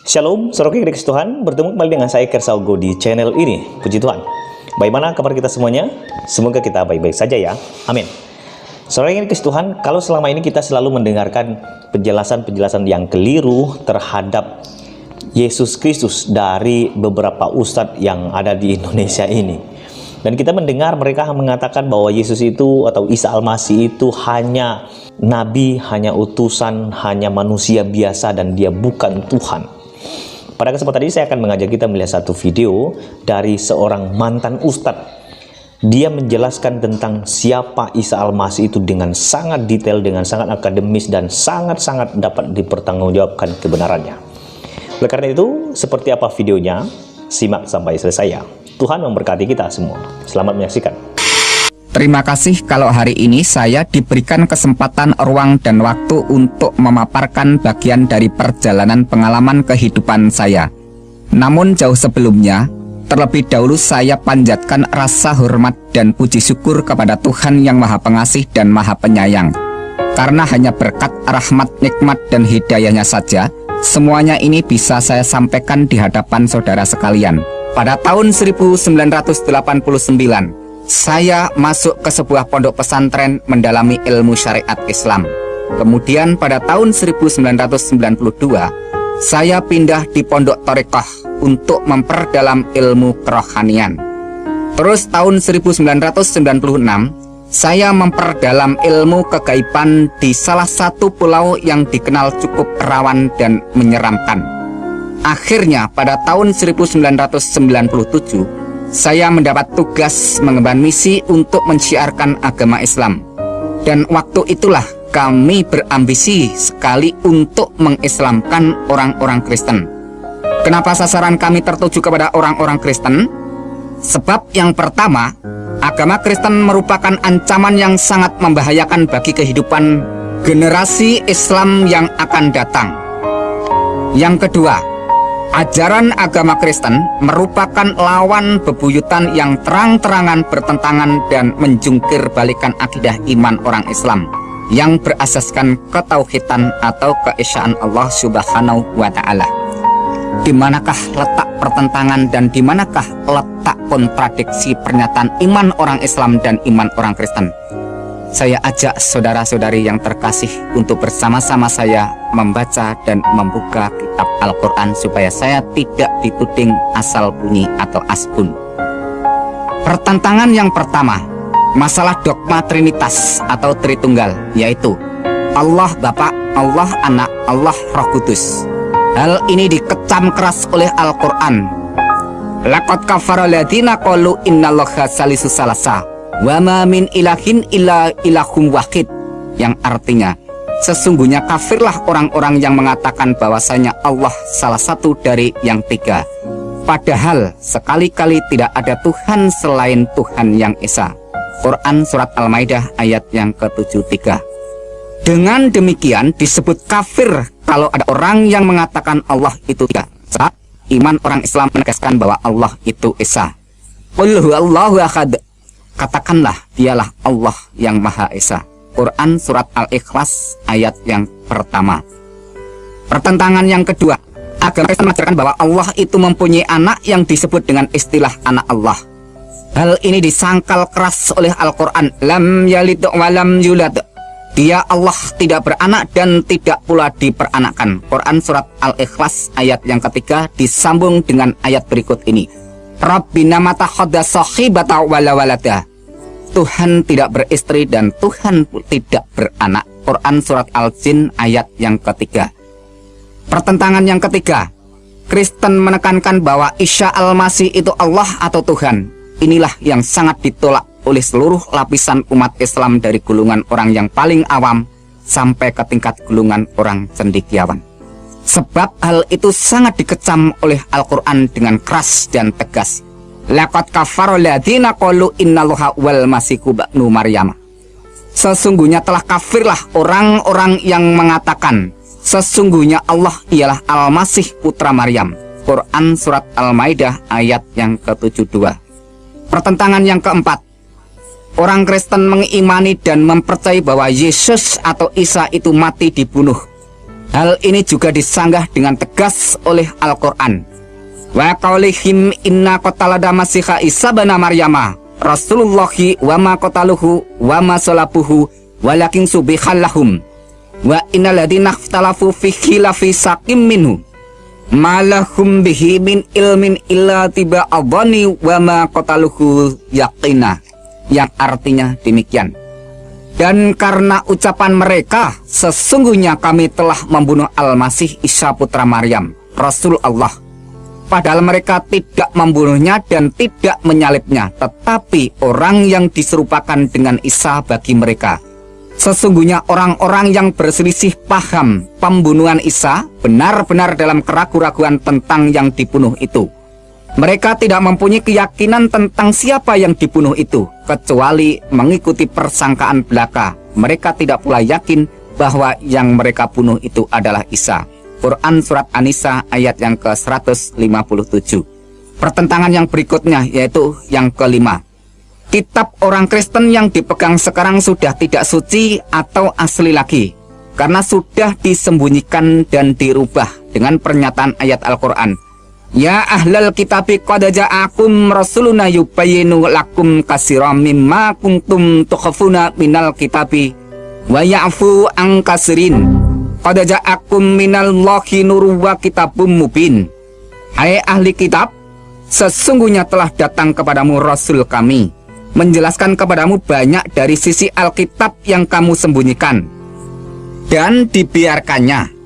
Shalom, saudara Kristus Tuhan, bertemu kembali dengan saya Kersaugo di channel ini. Puji Tuhan. Bagaimana kabar kita semuanya? Semoga kita baik-baik saja ya. Amin. Saudara Kristus Tuhan, kalau selama ini kita selalu mendengarkan penjelasan-penjelasan yang keliru terhadap Yesus Kristus dari beberapa ustadz yang ada di Indonesia ini, dan kita mendengar mereka mengatakan bahwa Yesus itu atau Isa Al-Masih itu hanya nabi, hanya utusan, hanya manusia biasa dan dia bukan Tuhan. Pada kesempatan ini saya akan mengajak kita melihat satu video dari seorang mantan ustadz. Dia menjelaskan tentang siapa Isa Al-Masih itu dengan sangat detail, dengan sangat akademis, dan sangat-sangat dapat dipertanggungjawabkan kebenarannya. Oleh karena itu, seperti apa videonya? Simak sampai selesai ya. Tuhan memberkati kita semua. Selamat menyaksikan. Terima kasih kalau hari ini saya diberikan kesempatan, ruang, dan waktu untuk memaparkan bagian dari perjalanan pengalaman kehidupan saya. Namun jauh sebelumnya, terlebih dahulu saya panjatkan rasa hormat dan puji syukur kepada Tuhan yang Maha Pengasih dan Maha Penyayang. Karena hanya berkat rahmat, nikmat, dan hidayahnya saja, semuanya ini bisa saya sampaikan di hadapan saudara sekalian. Pada tahun 1989, saya masuk ke sebuah pondok pesantren mendalami ilmu syariat Islam. Kemudian pada tahun 1992, saya pindah di pondok Thariqah untuk memperdalam ilmu kerohanian. Terus tahun 1996, saya memperdalam ilmu kegaiban di salah satu pulau yang dikenal cukup rawan dan menyeramkan. Akhirnya pada tahun 1997, saya mendapat tugas mengemban misi untuk mensiarkan agama Islam. Dan waktu itulah kami berambisi sekali untuk mengislamkan orang-orang Kristen. Kenapa sasaran kami tertuju kepada orang-orang Kristen? Sebab yang pertama, agama Kristen merupakan ancaman yang sangat membahayakan bagi kehidupan generasi Islam yang akan datang. Yang kedua, ajaran agama Kristen merupakan lawan bebuyutan yang terang-terangan bertentangan dan menjungkir balikan akidah iman orang Islam yang berasaskan ketauhidan atau keesaan Allah Subhanahu wa Ta'ala. Di manakah letak pertentangan dan di manakah letak kontradiksi pernyataan iman orang Islam dan iman orang Kristen? Saya ajak saudara-saudari yang terkasih untuk bersama-sama saya membaca dan membuka kitab Al-Quran supaya saya tidak dituding asal bunyi atau asbun. Pertentangan yang pertama, masalah dogma Trinitas atau Tritunggal, yaitu Allah Bapa, Allah Anak, Allah Roh Kudus. Hal ini dikecam keras oleh Al-Quran. Laqad kafara alladziina qalu innallaha salisu salasa wa ma min ilahin illa ilahum wahid, yang artinya sesungguhnya kafirlah orang-orang yang mengatakan bahwasanya Allah salah satu dari yang tiga, padahal sekali-kali tidak ada Tuhan selain Tuhan yang Esa. Quran Surat Al-Maidah ayat yang ke-73. Dengan demikian disebut kafir kalau ada orang yang mengatakan Allah itu tiga. Sebab iman orang Islam menegaskan bahwa Allah itu Esa. Qul huwallahu ahad, katakanlah dialah Allah yang Maha Esa. Quran Surat Al-Ikhlas ayat yang pertama. Pertentangan yang kedua, agama Kristen mengajarkan bahwa Allah itu mempunyai anak yang disebut dengan istilah anak Allah. Hal ini disangkal keras oleh Al-Quran. Lam yalid wa lam yulad, dia Allah tidak beranak dan tidak pula diperanakan. Quran Surat Al-Ikhlas ayat yang ketiga disambung dengan ayat berikut ini. Rabbina matakhadha sahibata wala walada, Tuhan tidak beristri dan Tuhan tidak beranak. Quran Surat Al-Jin ayat yang ketiga. Pertentangan yang ketiga, Kristen menekankan bahwa Isa Al-Masih itu Allah atau Tuhan. Inilah yang sangat ditolak oleh seluruh lapisan umat Islam dari golongan orang yang paling awam sampai ke tingkat golongan orang cendekiawan. Sebab hal itu sangat dikecam oleh Al-Quran dengan keras dan tegas. Laqad kafara alladziina qalu innallaha wal masihu ibnu Maryam. Sesungguhnya telah kafirlah orang-orang yang mengatakan sesungguhnya Allah ialah Al-Masih putra Maryam. Quran Surat Al-Maidah ayat yang ke-72. Pertentangan yang keempat, orang Kristen mengimani dan mempercayai bahwa Yesus atau Isa itu mati dibunuh. Hal ini juga disanggah dengan tegas oleh Al-Quran. Wa qaulihim inna qatalada masiha Isa bin Maryama Rasulullahi wa ma qataluhu wa ma salabuhu walakin subihal lahum wa innal ladzina ikhtalafu fi khilafi sakim minhu malahum bihi min ilmin illa tiba adhani wa ma qataluhu yaqina, yang artinya demikian. Dan karena ucapan mereka, sesungguhnya kami telah membunuh Al-Masih Isa putra Maryam, Rasul Allah. Padahal mereka tidak membunuhnya dan tidak menyalibnya, tetapi orang yang diserupakan dengan Isa bagi mereka. Sesungguhnya orang-orang yang berselisih paham pembunuhan Isa benar-benar dalam keraguan-raguan tentang yang dibunuh itu. Mereka tidak mempunyai keyakinan tentang siapa yang dibunuh itu, kecuali mengikuti persangkaan belaka. Mereka tidak pula yakin bahwa yang mereka bunuh itu adalah Isa. Quran Surat An-Nisa ayat yang ke-157. Pertentangan yang berikutnya yaitu yang kelima. Kitab orang Kristen yang dipegang sekarang sudah tidak suci atau asli lagi, karena sudah disembunyikan dan dirubah dengan pernyataan ayat Al-Quran. Ya ahlal kitabi qad ja'akum rasuluna yubayyinu lakum katsiran mimma kuntum tukhafuna minal kitabi wa ya'fu an katsirin qad ja'akum minallahi nurun wa kitabum mubin. Hai ahli kitab, sesungguhnya telah datang kepadamu rasul kami menjelaskan kepadamu banyak dari sisi Alkitab yang kamu sembunyikan dan dibiarkannya.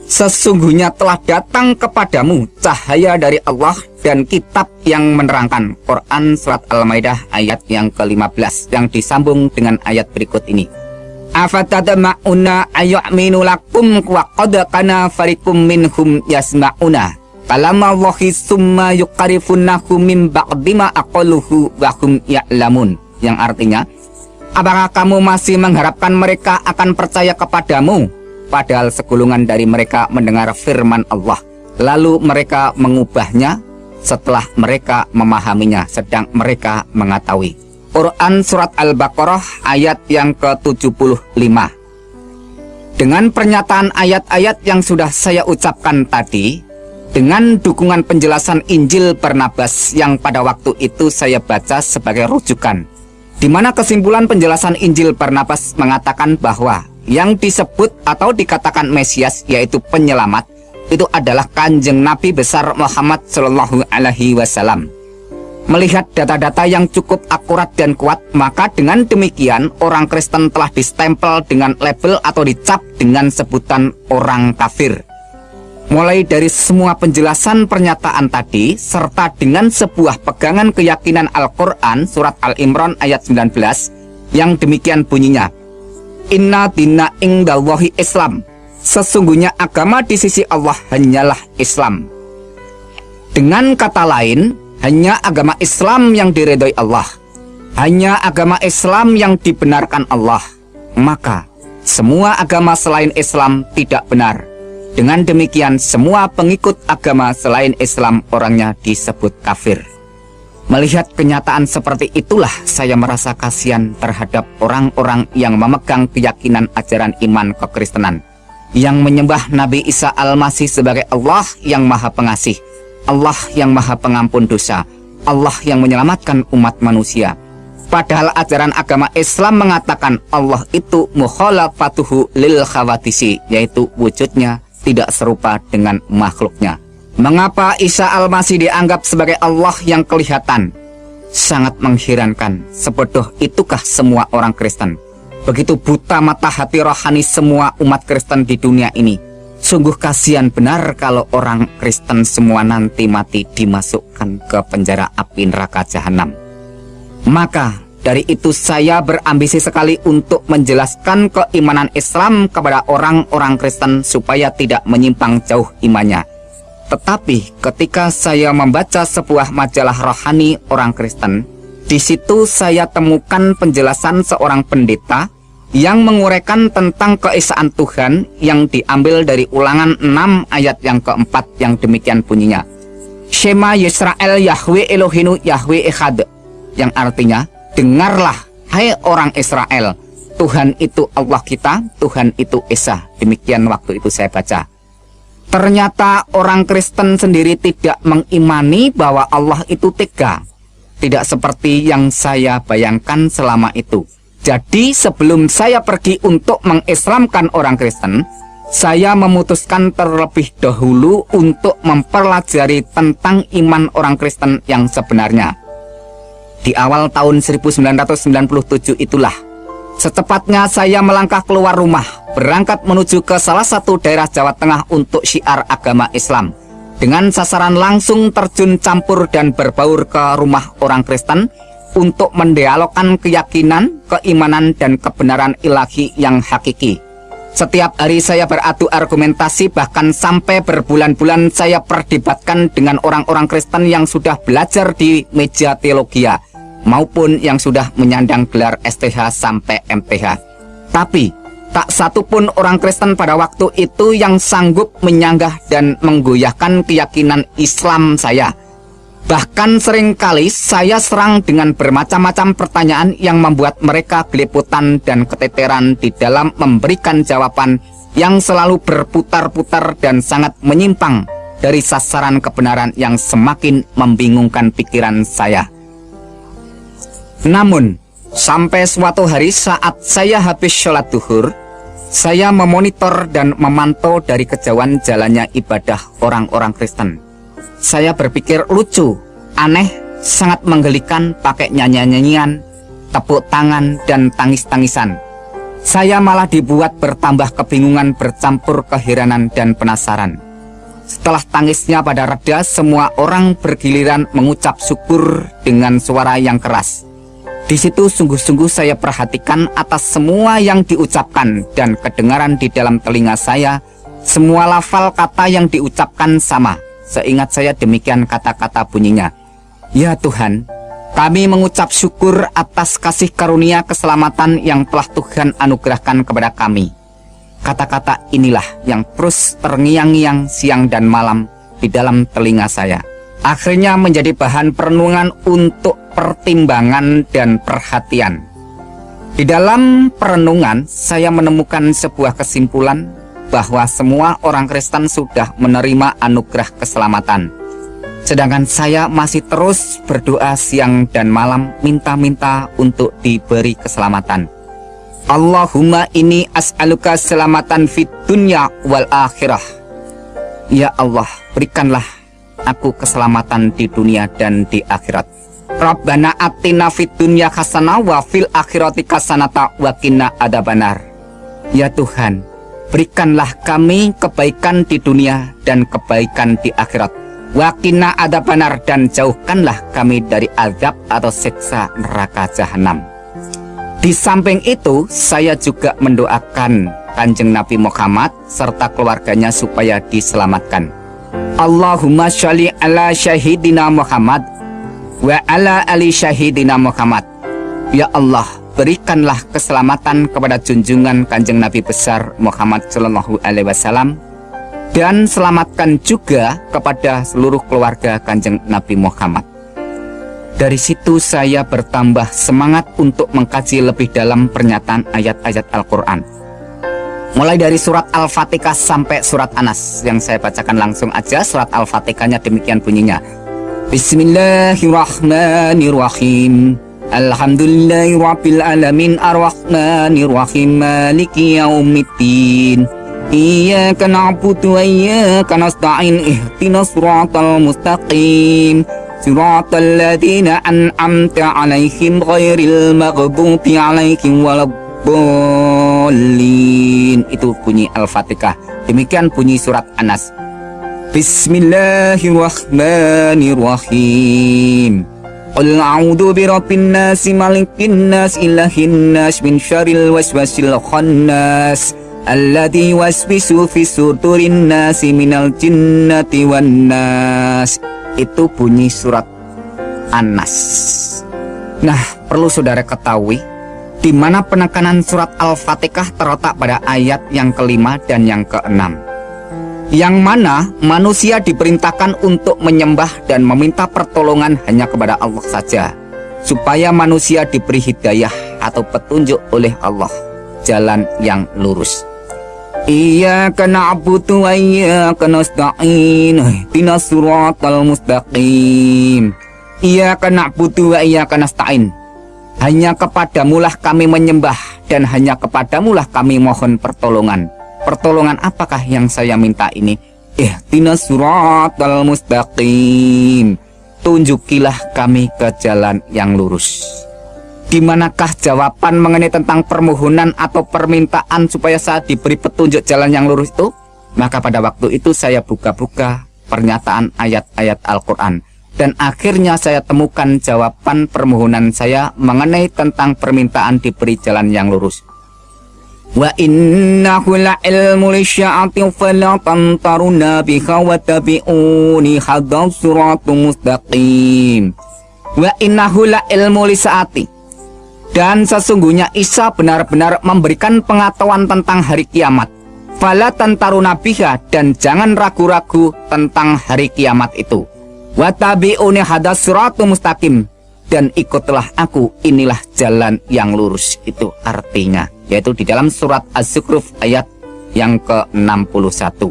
Sesungguhnya telah datang kepadamu cahaya dari Allah dan kitab yang menerangkan. Quran Surat Al-Maidah ayat yang ke-15 yang disambung dengan ayat berikut ini. Afatadma'una ayyaminu lakum wa qad kana fariqum minhum yasma'una kalamallahi summa yuqarifunahu min ba'dima aqaluhu wa hum ya'lamun, yang artinya, apakah kamu masih mengharapkan mereka akan percaya kepadamu padahal segolongan dari mereka mendengar firman Allah, lalu mereka mengubahnya setelah mereka memahaminya, sedang mereka mengetahui. Quran Surat Al-Baqarah ayat yang ke-75. Dengan pernyataan ayat-ayat yang sudah saya ucapkan tadi, dengan dukungan penjelasan Injil Barnabas yang pada waktu itu saya baca sebagai rujukan, di mana kesimpulan penjelasan Injil Barnabas mengatakan bahwa yang disebut atau dikatakan Mesias, yaitu penyelamat, itu adalah Kanjeng Nabi besar Muhammad Shallallahu Alaihi Wasallam. Melihat data-data yang cukup akurat dan kuat, maka dengan demikian orang Kristen telah distempel dengan label atau dicap dengan sebutan orang kafir. Mulai dari semua penjelasan pernyataan tadi, serta dengan sebuah pegangan keyakinan Al-Quran Surat Al-Imran ayat 19 yang demikian bunyinya, Inna dina indallahi Islam, sesungguhnya agama di sisi Allah hanyalah Islam. Dengan kata lain, hanya agama Islam yang diridhoi Allah, hanya agama Islam yang dibenarkan Allah. Maka semua agama selain Islam tidak benar. Dengan demikian semua pengikut agama selain Islam orangnya disebut kafir. Melihat kenyataan seperti itulah saya merasa kasihan terhadap orang-orang yang memegang keyakinan ajaran iman kekristenan, yang menyembah Nabi Isa Al-Masih sebagai Allah yang Maha Pengasih, Allah yang Maha Pengampun dosa, Allah yang menyelamatkan umat manusia. Padahal ajaran agama Islam mengatakan Allah itu mukhalafatuhu lil khawadisi, yaitu wujudnya tidak serupa dengan makhluknya. Mengapa Isa Al-Masih dianggap sebagai Allah yang kelihatan? Sangat mengherankan. Sebodoh itukah semua orang Kristen? Begitu buta mata hati rohani semua umat Kristen di dunia ini. Sungguh kasihan benar kalau orang Kristen semua nanti mati dimasukkan ke penjara api neraka jahanam. Maka dari itu saya berambisi sekali untuk menjelaskan keimanan Islam kepada orang-orang Kristen supaya tidak menyimpang jauh imannya. Tetapi ketika saya membaca sebuah majalah rohani orang Kristen, di situ saya temukan penjelasan seorang pendeta yang menguraikan tentang keesaan Tuhan yang diambil dari Ulangan 6 ayat yang keempat yang demikian bunyinya, Shema Yisrael Yahweh Elohinu Yahweh Echad, yang artinya, dengarlah hai orang Israel, Tuhan itu Allah kita, Tuhan itu Esa. Demikian waktu itu saya baca. Ternyata orang Kristen sendiri tidak mengimani bahwa Allah itu tiga. Tidak seperti yang saya bayangkan selama itu. Jadi sebelum saya pergi untuk mengislamkan orang Kristen, saya memutuskan terlebih dahulu untuk mempelajari tentang iman orang Kristen yang sebenarnya. Di awal tahun 1997 itulah, secepatnya saya melangkah keluar rumah, berangkat menuju ke salah satu daerah Jawa Tengah untuk syiar agama Islam, dengan sasaran langsung terjun campur dan berbaur ke rumah orang Kristen untuk mendialogkan keyakinan, keimanan, dan kebenaran ilahi yang hakiki. Setiap hari saya beradu argumentasi, bahkan sampai berbulan-bulan saya perdebatkan dengan orang-orang Kristen yang sudah belajar di meja teologia, maupun yang sudah menyandang gelar STH sampai MTH. Tapi tak satu pun orang Kristen pada waktu itu yang sanggup menyanggah dan menggoyahkan keyakinan Islam saya. Bahkan seringkali saya serang dengan bermacam-macam pertanyaan yang membuat mereka geliputan dan keteteran di dalam memberikan jawaban yang selalu berputar-putar dan sangat menyimpang dari sasaran kebenaran yang semakin membingungkan pikiran saya. Namun, sampai suatu hari saat saya habis sholat duhur, saya memonitor dan memantau dari kejauhan jalannya ibadah orang-orang Kristen. Saya berpikir lucu, aneh, sangat menggelikan, pakai nyanyian-nyanyian, tepuk tangan, dan tangis-tangisan. Saya malah dibuat bertambah kebingungan bercampur keheranan dan penasaran. Setelah tangisnya pada reda, semua orang bergiliran mengucap syukur dengan suara yang keras. Di situ sungguh-sungguh saya perhatikan atas semua yang diucapkan, dan kedengaran di dalam telinga saya semua lafal kata yang diucapkan sama. Seingat saya demikian kata-kata bunyinya. Ya Tuhan, kami mengucap syukur atas kasih karunia keselamatan yang telah Tuhan anugerahkan kepada kami. Kata-kata inilah yang terus terngiang-ngiang siang dan malam di dalam telinga saya. Akhirnya menjadi bahan perenungan untuk pertimbangan dan perhatian. Di dalam perenungan saya menemukan sebuah kesimpulan bahwa semua orang Kristen sudah menerima anugerah keselamatan. Sedangkan saya masih terus berdoa siang dan malam minta-minta untuk diberi keselamatan. Allahumma inni as'aluka selamatan fid dunya wal akhirah. Ya Allah, berikanlah aku keselamatan di dunia dan di akhirat. Rabbana atina fid dunya hasanah wa fil akhirati hasanata wa qina adzabannar. Ya Tuhan, berikanlah kami kebaikan di dunia dan kebaikan di akhirat. Wa qina adzabannar, dan jauhkanlah kami dari azab atau siksa neraka jahanam. Di samping itu, saya juga mendoakan Kanjeng Nabi Muhammad serta keluarganya supaya diselamatkan. Allahumma sholli ala syahidina Muhammad wa ala ali syahidina Muhammad. Ya Allah, berikanlah keselamatan kepada junjungan Kanjeng Nabi besar Muhammad Sallallahu Alaihi Wasallam, dan selamatkan juga kepada seluruh keluarga Kanjeng Nabi Muhammad. Dari situ saya bertambah semangat untuk mengkaji lebih dalam pernyataan ayat-ayat Al-Quran. Mulai dari surat Al-Fatihah sampai surat Anas. Yang saya bacakan langsung aja surat Al-Fatihahnya, demikian bunyinya. Bismillahirrahmanirrahim. Alhamdulillahirabbil alamin arrahmanirrahim maliki yaumiddin. Iyyaka na'budu wa iyyaka nasta'in ihdinas siratal mustaqim. Siratal ladzina an'amta 'alaihim ghairil maghdubi 'alaihim waladdallin. Itu bunyi Al-Fatihah. Demikian bunyi surat Anas. Bismillahirrahmanirrahim. Qul a'udzu birabbin nas malikin nas ilahin nas min syarril waswasil khannas alladzi waswisu fi sudurin nasi minal jinnati wan nas. Itu bunyi surat An-Nas. Nah, perlu saudara ketahui di mana penekanan surat Al-Fatihah terletak pada ayat yang kelima dan yang keenam, yang mana manusia diperintahkan untuk menyembah dan meminta pertolongan hanya kepada Allah saja. supaya manusia diberi hidayah atau petunjuk oleh Allah, jalan yang lurus. Iyyaka na'budu wa iyyaka nasta'in, ihdinas siratal mustaqim. Iyyaka na'budu wa iyyaka nasta'in. Hanya kepadamulah kami menyembah dan hanya kepadamulah kami mohon pertolongan. Pertolongan apakah yang saya minta ini? Ihdinas siratal mustaqim. Tunjukilah kami ke jalan yang lurus. Di manakah jawaban mengenai tentang permohonan atau permintaan supaya saya diberi petunjuk jalan yang lurus itu? Maka pada waktu itu saya buka-buka pernyataan ayat-ayat Al-Quran. Dan akhirnya saya temukan jawaban permohonan saya mengenai tentang permintaan diberi jalan yang lurus. Wa innahu la'ilmu lisya'ati fala tamtaruna biha wa tabi'uni hadha siratum mustaqim. Wa innahu la'ilmu lisya'ati. Dan sesungguhnya Isa benar-benar memberikan pengetahuan tentang hari kiamat. Fala tantaruna biha, dan jangan ragu-ragu tentang hari kiamat itu. Wa tabi'uni hadha siratum mustaqim, dan ikutlah aku, inilah jalan yang lurus. Itu artinya, yaitu di dalam surat Az-Zukhruf ayat yang ke-61.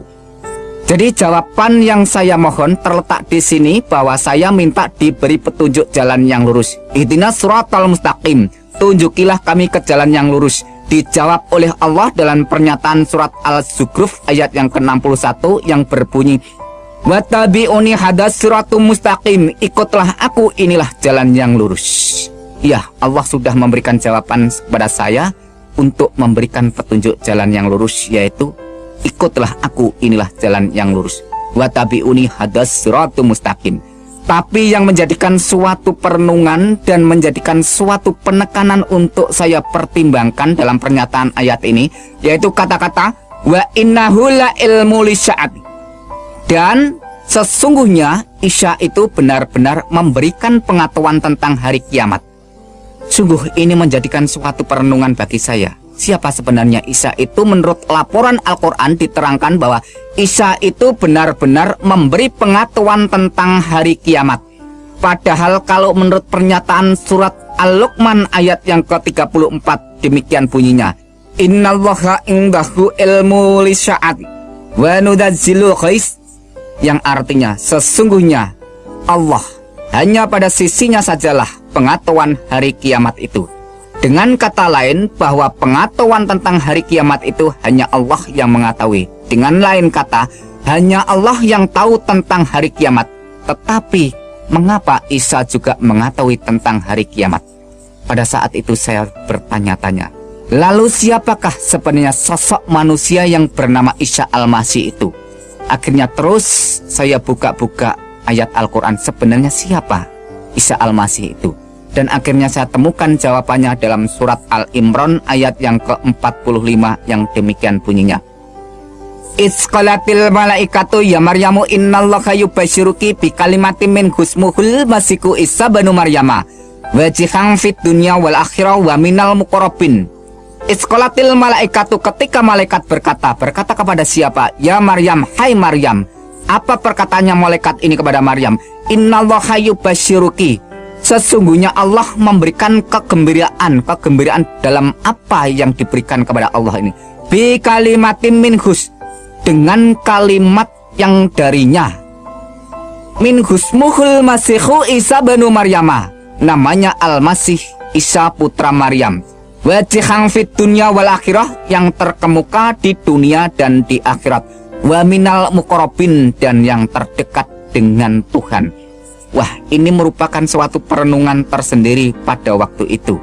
Jadi jawaban yang saya mohon terletak di sini, bahwa saya minta diberi petunjuk jalan yang lurus. Ihdinas siratal mustaqim, tunjukilah kami ke jalan yang lurus. Dijawab oleh Allah dalam pernyataan surat Al-Zukhruf ayat yang ke-61 yang berbunyi, wa tabi'uni hadas siratum mustaqim, ikutlah aku, inilah jalan yang lurus. Ya, Allah sudah memberikan jawaban kepada saya untuk memberikan petunjuk jalan yang lurus, yaitu ikutlah aku, inilah jalan yang lurus. Wa tabi'uni hadas siratum mustaqim. Tapi yang menjadikan suatu perenungan dan menjadikan suatu penekanan untuk saya pertimbangkan dalam pernyataan ayat ini, yaitu kata-kata wa innahu la ilmu lisya'ati. Dan sesungguhnya Isa itu benar-benar memberikan pengetahuan tentang hari kiamat. Sungguh ini menjadikan suatu perenungan bagi saya. Siapa sebenarnya Isa itu? Menurut laporan Al-Quran diterangkan bahwa Isa itu benar-benar memberi pengetahuan tentang hari kiamat. Padahal kalau menurut pernyataan surat Al-Luqman ayat yang ke-34 demikian bunyinya, innallaha indahu ilmu lisya'ati wa nudazzilu ghais, yang artinya sesungguhnya Allah hanya pada sisinya sajalah pengetahuan hari kiamat itu. Dengan kata lain, bahwa pengetahuan tentang hari kiamat itu hanya Allah yang mengetahui. Dengan lain kata, hanya Allah yang tahu tentang hari kiamat. Tetapi mengapa Isa juga mengetahui tentang hari kiamat? Pada saat itu saya bertanya-tanya, lalu siapakah sebenarnya sosok manusia yang bernama Isa Al-Masih itu? Akhirnya terus saya buka-buka ayat Al-Quran, sebenarnya siapa Isa Al-Masih itu? Dan akhirnya saya temukan jawabannya dalam surat Al-Imran ayat yang ke-45 yang demikian bunyinya. Isqalatil malaikatu ya Maryamu innallaha yubasyiruki bi kalimatin min husmuhul masiku Isa banu Maryama wajihan fid dunya wal akhirah wa minal muqarrabin. Isqalatil malaikatu, ketika malaikat berkata kepada siapa? Ya Maryam, hai Maryam. Apa perkataannya malaikat ini kepada Maryam? Innallaha yubasyiruki, sesungguhnya Allah memberikan kegembiraan dalam apa yang diberikan kepada Allah ini. Bi kalimatin minhus, dengan kalimat yang darinya. Minhus muhul masihu Isa banu Maryama, namanya Al-Masih Isa putra Maryam. Wajihang fit dunya wal akhirah, yang terkemuka di dunia dan di akhirat. Wa minal muqarrabin, dan yang terdekat dengan Tuhan. Wah, ini merupakan suatu perenungan tersendiri pada waktu itu.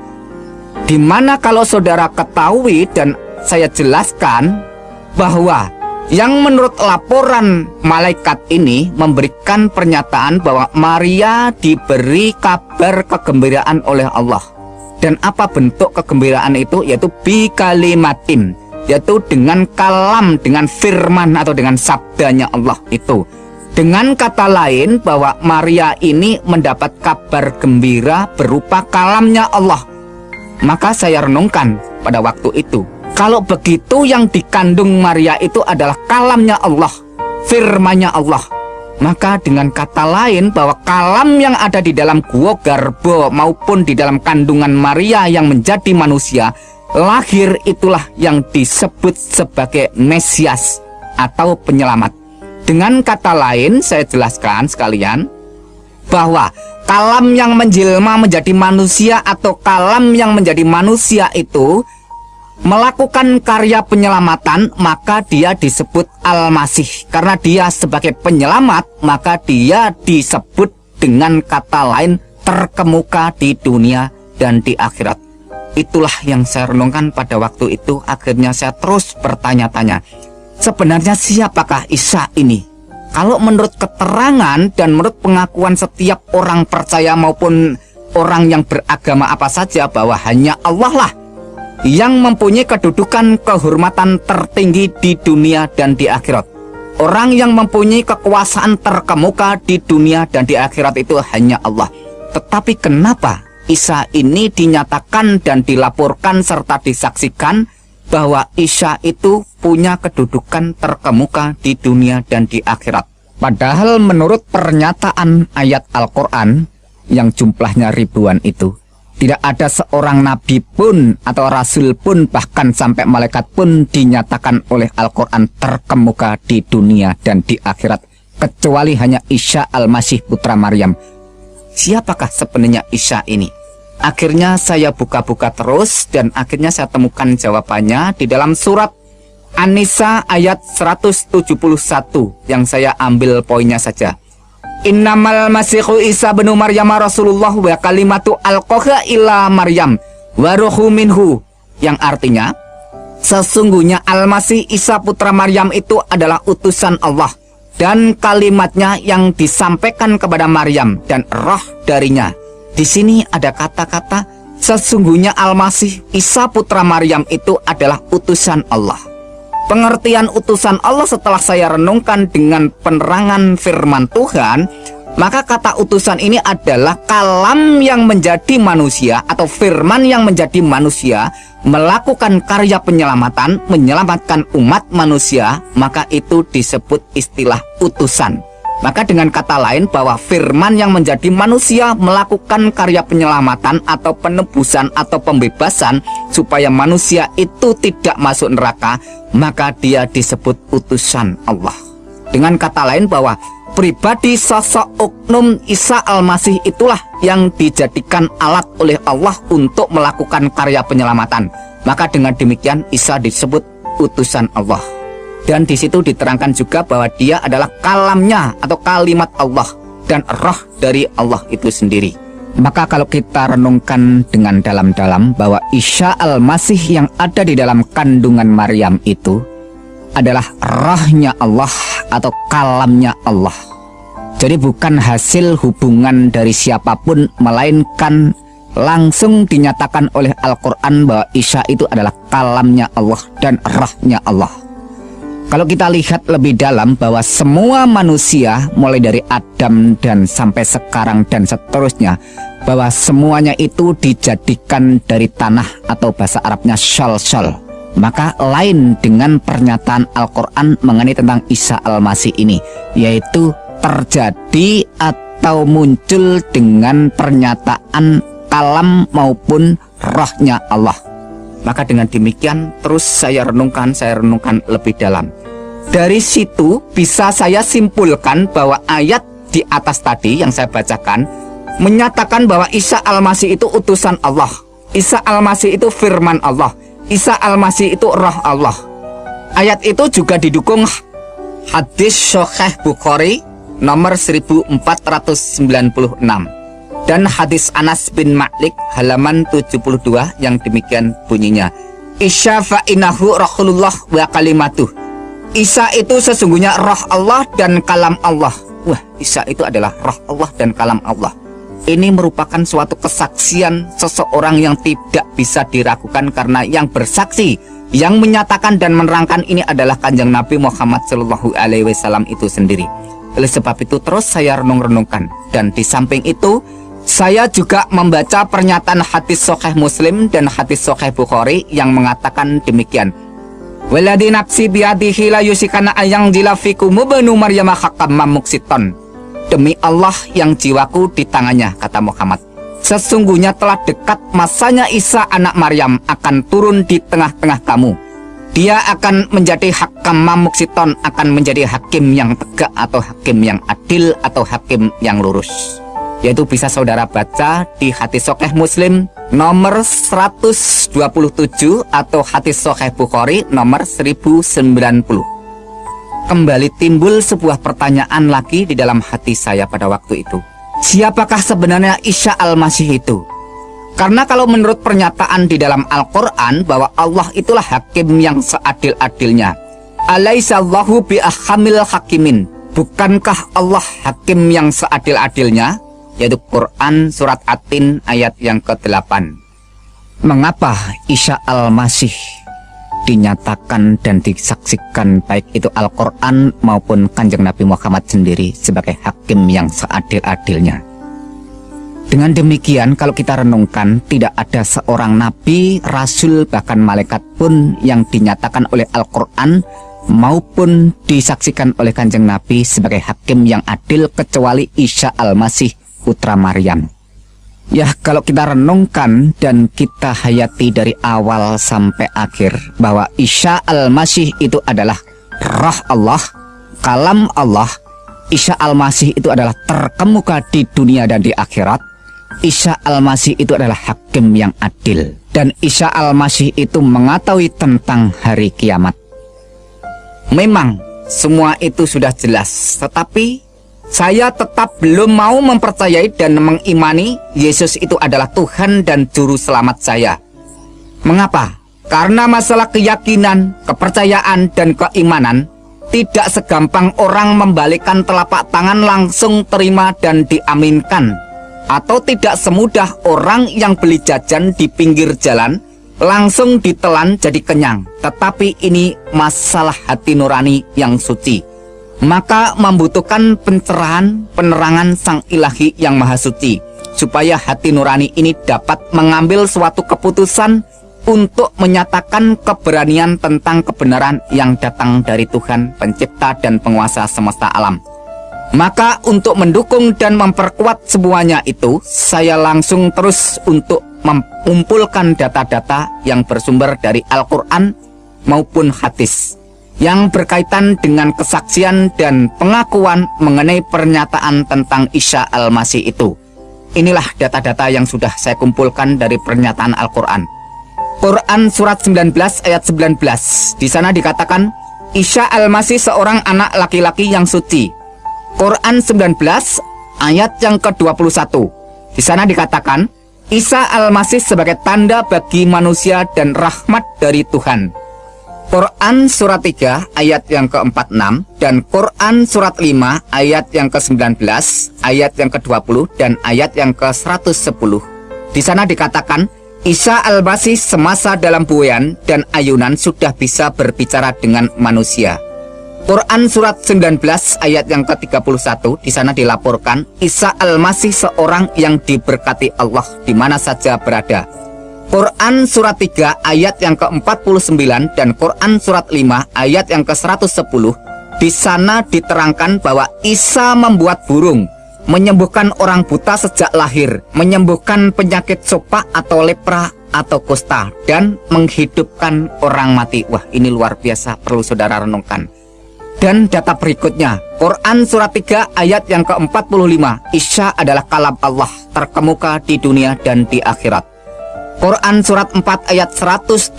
Dimana kalau saudara ketahui dan saya jelaskan bahwa yang menurut laporan malaikat ini memberikan pernyataan bahwa Maria diberi kabar kegembiraan oleh Allah. Dan apa bentuk kegembiraan itu? Yaitu bi kalimatin, yaitu dengan kalam, dengan firman atau dengan sabdanya Allah itu. Dengan kata lain, bahwa Maria ini mendapat kabar gembira berupa kalamnya Allah. Maka saya renungkan pada waktu itu, kalau begitu yang dikandung Maria itu adalah kalamnya Allah, firmannya Allah, Maka dengan kata lain bahwa kalam yang ada di dalam gua Garbo maupun di dalam kandungan Maria yang menjadi manusia lahir itulah yang disebut sebagai Mesias atau penyelamat. Dengan kata lain saya jelaskan sekalian bahwa kalam yang menjelma menjadi manusia atau kalam yang menjadi manusia itu melakukan karya penyelamatan, maka dia disebut Al-Masih. Karena dia sebagai penyelamat, maka dia disebut dengan kata lain terkemuka di dunia dan di akhirat. Itulah yang saya renungkan pada waktu itu. Akhirnya saya terus bertanya-tanya, sebenarnya siapakah Isa ini? Kalau menurut keterangan dan menurut pengakuan setiap orang percaya maupun orang yang beragama apa saja, bahwa hanya Allah lah yang mempunyai kedudukan kehormatan tertinggi di dunia dan di akhirat. Orang yang mempunyai kekuasaan terkemuka di dunia dan di akhirat itu hanya Allah. Tetapi kenapa Isa ini dinyatakan dan dilaporkan serta disaksikan bahwa Isa itu punya kedudukan terkemuka di dunia dan di akhirat? Padahal menurut pernyataan ayat Al-Quran yang jumlahnya ribuan itu, tidak ada seorang nabi pun atau rasul pun bahkan sampai malaikat pun dinyatakan oleh Al-Quran terkemuka di dunia dan di akhirat, kecuali hanya Isa Al-Masih putra Maryam. Siapakah sebenarnya Isa ini? Akhirnya saya buka-buka terus dan akhirnya saya temukan jawabannya di dalam surat An-Nisa ayat 171 yang saya ambil poinnya saja. Innamal masihu Isa bin Maryam Rasulullah wa kalimatu alqaha ila Maryam wa ruhu minhu, yang artinya sesungguhnya Al-Masih Isa putra Maryam itu adalah utusan Allah dan kalimatnya yang disampaikan kepada Maryam dan roh darinya. Di sini ada kata-kata sesungguhnya Al-Masih Isa putra Maryam itu adalah utusan Allah. Pengertian utusan Allah setelah saya renungkan dengan penerangan firman Tuhan, maka kata utusan ini adalah kalam yang menjadi manusia atau firman yang menjadi manusia melakukan karya penyelamatan, menyelamatkan umat manusia, maka itu disebut istilah utusan. Maka dengan kata lain bahwa firman yang menjadi manusia melakukan karya penyelamatan atau penebusan atau pembebasan supaya manusia itu tidak masuk neraka, maka dia disebut utusan Allah. Dengan kata lain bahwa pribadi sosok oknum Isa Al-Masih itulah yang dijadikan alat oleh Allah untuk melakukan karya penyelamatan. Maka dengan demikian Isa disebut utusan Allah. Dan di situ diterangkan juga bahwa dia adalah kalamnya atau kalimat Allah dan roh dari Allah itu sendiri. Maka kalau kita renungkan dengan dalam-dalam bahwa Isa Al-Masih yang ada di dalam kandungan Maryam itu adalah rohnya Allah atau kalamnya Allah. Jadi bukan hasil hubungan dari siapapun, melainkan langsung dinyatakan oleh Al-Quran bahwa Isa itu adalah kalamnya Allah dan rohnya Allah. Kalau kita lihat lebih dalam bahwa semua manusia mulai dari Adam dan sampai sekarang dan seterusnya, bahwa semuanya itu dijadikan dari tanah atau bahasa Arabnya syal-syal. Maka lain dengan pernyataan Al-Quran mengenai tentang Isa Al-Masih ini, yaitu terjadi atau muncul dengan pernyataan kalam maupun rohnya Allah. Maka dengan demikian terus saya renungkan lebih dalam. Dari situ bisa saya simpulkan bahwa ayat di atas tadi yang saya bacakan menyatakan bahwa Isa Al-Masih itu utusan Allah, Isa Al-Masih itu firman Allah, Isa Al-Masih itu roh Allah. Ayat itu juga didukung hadis Sahih Bukhari nomor 1496 dan hadis Anas bin Malik halaman 72 yang demikian bunyinya, Isa fa'inahu Rasulullah wa kalimatuh. Isa itu sesungguhnya roh Allah dan kalam Allah. Wah, Isa itu adalah roh Allah dan kalam Allah. Ini merupakan suatu kesaksian seseorang yang tidak bisa diragukan, karena yang bersaksi, yang menyatakan dan menerangkan ini adalah Kanjeng Nabi Muhammad SAW itu sendiri. Oleh sebab itu terus saya renung-renungkan, dan di samping itu saya juga membaca pernyataan hadis Sahih Muslim dan hadis Sahih Bukhari yang mengatakan demikian, Walladzi nafsi biyadihi la yusikana ayang jilafikum ibnu Maryam hakamam muksiton. Demi Allah yang jiwaku di tangannya, kata Muhammad, sesungguhnya telah dekat masanya Isa anak Maryam akan turun di tengah-tengah kamu. Dia akan menjadi hakamam muksiton, akan menjadi hakim yang tegak atau hakim yang adil atau hakim yang lurus. Yaitu bisa saudara baca di hadis Sahih Muslim nomor 127 atau hadis Sahih Bukhari nomor 1090. Kembali timbul sebuah pertanyaan lagi di dalam hati saya pada waktu itu. Siapakah sebenarnya Isa Al-Masih itu? Karena kalau menurut pernyataan di dalam Al-Quran bahwa Allah itulah hakim yang seadil-adilnya. Alaihissallahu bi'ahkamil hakimin. Bukankah Allah hakim yang seadil-adilnya? Yaitu Quran surat At-Tin ayat yang ke-8. Mengapa Isa Al-Masih dinyatakan dan disaksikan baik itu Al-Quran maupun Kanjeng Nabi Muhammad sendiri sebagai hakim yang seadil-adilnya? Dengan demikian kalau kita renungkan, tidak ada seorang nabi, rasul, bahkan malaikat pun yang dinyatakan oleh Al-Quran maupun disaksikan oleh Kanjeng Nabi sebagai hakim yang adil kecuali Isa Al-Masih putra Maryam. Ya, kalau kita renungkan dan kita hayati dari awal sampai akhir bahwa Isa Al-Masih itu adalah Roh Allah, Kalam Allah. Isa Al-Masih itu adalah terkemuka di dunia dan di akhirat. Isa Al-Masih itu adalah hakim yang adil, dan Isa Al-Masih itu mengetahui tentang hari kiamat. Memang semua itu sudah jelas, tetapi saya tetap belum mau mempercayai dan mengimani Yesus itu adalah Tuhan dan Juru Selamat saya. Mengapa? Karena masalah keyakinan, kepercayaan, dan keimanan tidak segampang orang membalikkan telapak tangan langsung terima dan diaminkan. Atau tidak semudah orang yang beli jajan di pinggir jalan langsung ditelan jadi kenyang. Tetapi ini masalah hati nurani yang suci. Maka membutuhkan pencerahan, penerangan Sang Ilahi yang Maha Suci, supaya hati nurani ini dapat mengambil suatu keputusan untuk menyatakan keberanian tentang kebenaran yang datang dari Tuhan, pencipta dan penguasa semesta alam. Maka untuk mendukung dan memperkuat semuanya itu, saya langsung terus untuk mengumpulkan data-data yang bersumber dari Al-Quran maupun hadis yang berkaitan dengan kesaksian dan pengakuan mengenai pernyataan tentang Isa Al-Masih itu. Inilah data-data yang sudah saya kumpulkan dari pernyataan Al-Quran. Quran surat 19 ayat 19. Di sana dikatakan Isa Al-Masih seorang anak laki-laki yang suci. Quran 19 ayat yang ke-21. Di sana dikatakan Isa Al-Masih sebagai tanda bagi manusia dan rahmat dari Tuhan. Quran surat 3 ayat yang ke-46 dan Quran surat 5 ayat yang ke-19, ayat yang ke-20 dan ayat yang ke-110. Di sana dikatakan Isa Al-Masih semasa dalam buayan dan ayunan sudah bisa berbicara dengan manusia. Quran surat 19 ayat yang ke-31, di sana dilaporkan Isa Al-Masih seorang yang diberkati Allah di mana saja berada. Quran surat 3 ayat yang ke-49 dan Quran surat 5 ayat yang ke-110, di sana diterangkan bahwa Isa membuat burung, menyembuhkan orang buta sejak lahir, menyembuhkan penyakit sopak atau lepra atau kusta, dan menghidupkan orang mati. Wah, ini luar biasa, perlu saudara renungkan. Dan data berikutnya, Quran surat 3 ayat yang ke-45, Isa adalah kalam Allah, terkemuka di dunia dan di akhirat. Quran surat 4 ayat 171,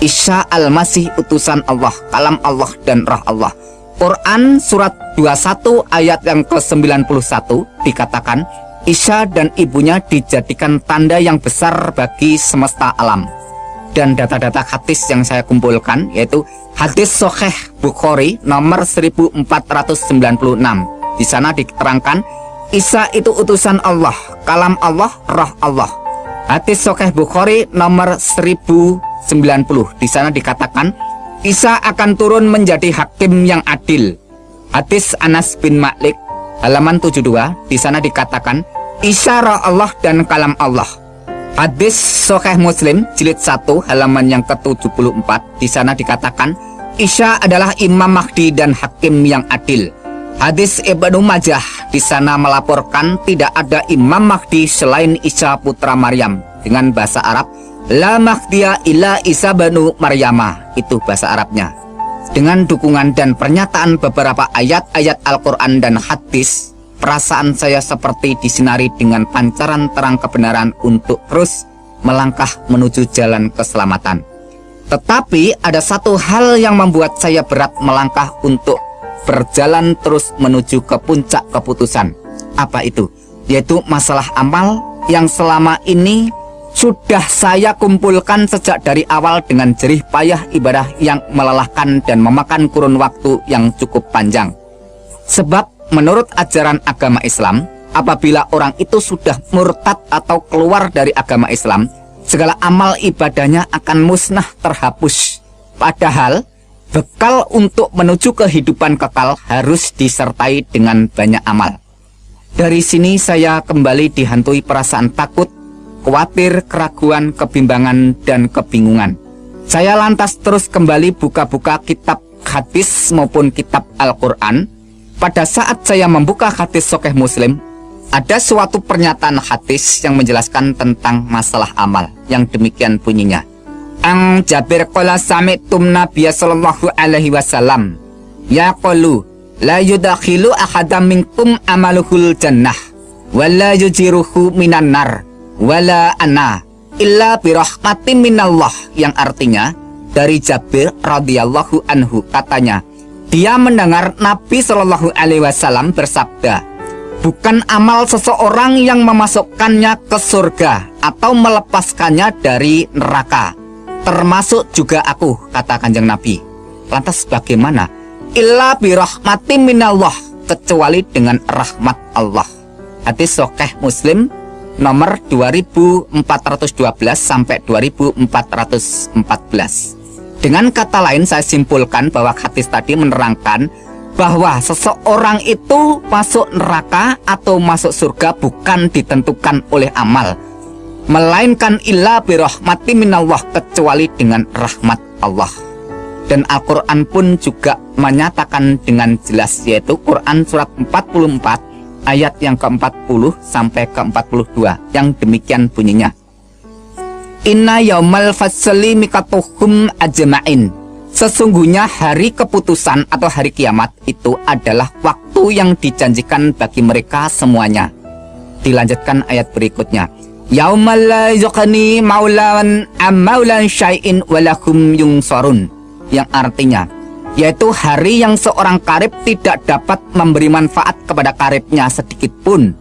Isa Al-Masih utusan Allah, kalam Allah dan roh Allah. Quran surat 21 ayat yang ke-91 dikatakan Isa dan ibunya dijadikan tanda yang besar bagi semesta alam. Dan data-data hadis yang saya kumpulkan yaitu hadis Sahih Bukhari nomor 1496. Di sana diterangkan Isa itu utusan Allah, kalam Allah, roh Allah. Hadis Sahih Bukhari nomor 1090. Di sana dikatakan Isa akan turun menjadi hakim yang adil. Hadis Anas bin Malik halaman 72. Di sana dikatakan Isa roh Allah dan kalam Allah. Hadis Sahih Muslim jilid 1 halaman yang ke-74, di sana dikatakan Isa adalah Imam Mahdi dan hakim yang adil. Hadis Ibnu Majah di sana melaporkan tidak ada Imam Mahdi selain Isa putra Maryam, dengan bahasa Arab La Mahdiya illa Isa banu Maryama, itu bahasa Arabnya. Dengan dukungan dan pernyataan beberapa ayat-ayat Al-Quran dan hadis, perasaan saya seperti disinari dengan pancaran terang kebenaran untuk terus melangkah menuju jalan keselamatan. Tetapi ada satu hal yang membuat saya berat melangkah untuk berjalan terus menuju ke puncak keputusan. Apa itu? Yaitu masalah amal yang selama ini sudah saya kumpulkan sejak dari awal dengan jerih payah ibadah yang melelahkan dan memakan kurun waktu yang cukup panjang. Sebab menurut ajaran agama Islam, apabila orang itu sudah murtad atau keluar dari agama Islam, segala amal ibadahnya akan musnah, terhapus. Padahal bekal untuk menuju kehidupan kekal harus disertai dengan banyak amal. Dari sini saya kembali dihantui perasaan takut, khawatir, keraguan, kebimbangan, dan kebingungan. Saya lantas terus kembali buka-buka kitab hadis maupun kitab Al-Quran. Pada saat saya membuka hadis Sahih Muslim, ada suatu pernyataan hadis yang menjelaskan tentang masalah amal, yang demikian bunyinya. Ang Jabir qala sami'tum Nabiya sallallahu alaihi wasallam yaqulu la yudakhilu ahadam minkum amaluhul jannah wala yujiruhu minan nar wala ana illa birahmatin minallah, yang artinya dari Jabir radhiyallahu anhu, katanya dia mendengar Nabi Shallallahu Alaihi Wasallam bersabda, bukan amal seseorang yang memasukkannya ke surga atau melepaskannya dari neraka, termasuk juga aku, kata Kanjeng Nabi. Lantas bagaimana? Illa birahmatin minallah, kecuali dengan rahmat Allah. Hadis Sahih Muslim nomor 2412 sampai 2414. Dengan kata lain, saya simpulkan bahwa hadis tadi menerangkan bahwa seseorang itu masuk neraka atau masuk surga bukan ditentukan oleh amal, melainkan illa birahmati minallah, kecuali dengan rahmat Allah. Dan Al-Quran pun juga menyatakan dengan jelas, yaitu Quran surat 44 ayat yang ke-40 sampai ke-42, yang demikian bunyinya. Inna yaumal fasli mikatuhum ajma'in. Sesungguhnya hari keputusan atau hari kiamat itu adalah waktu yang dijanjikan bagi mereka semuanya. Dilanjutkan ayat berikutnya. Yaumal la yuqni maulan amaulan syai'in walahum yungsarun, yang artinya yaitu hari yang seorang karib tidak dapat memberi manfaat kepada karibnya sedikit pun,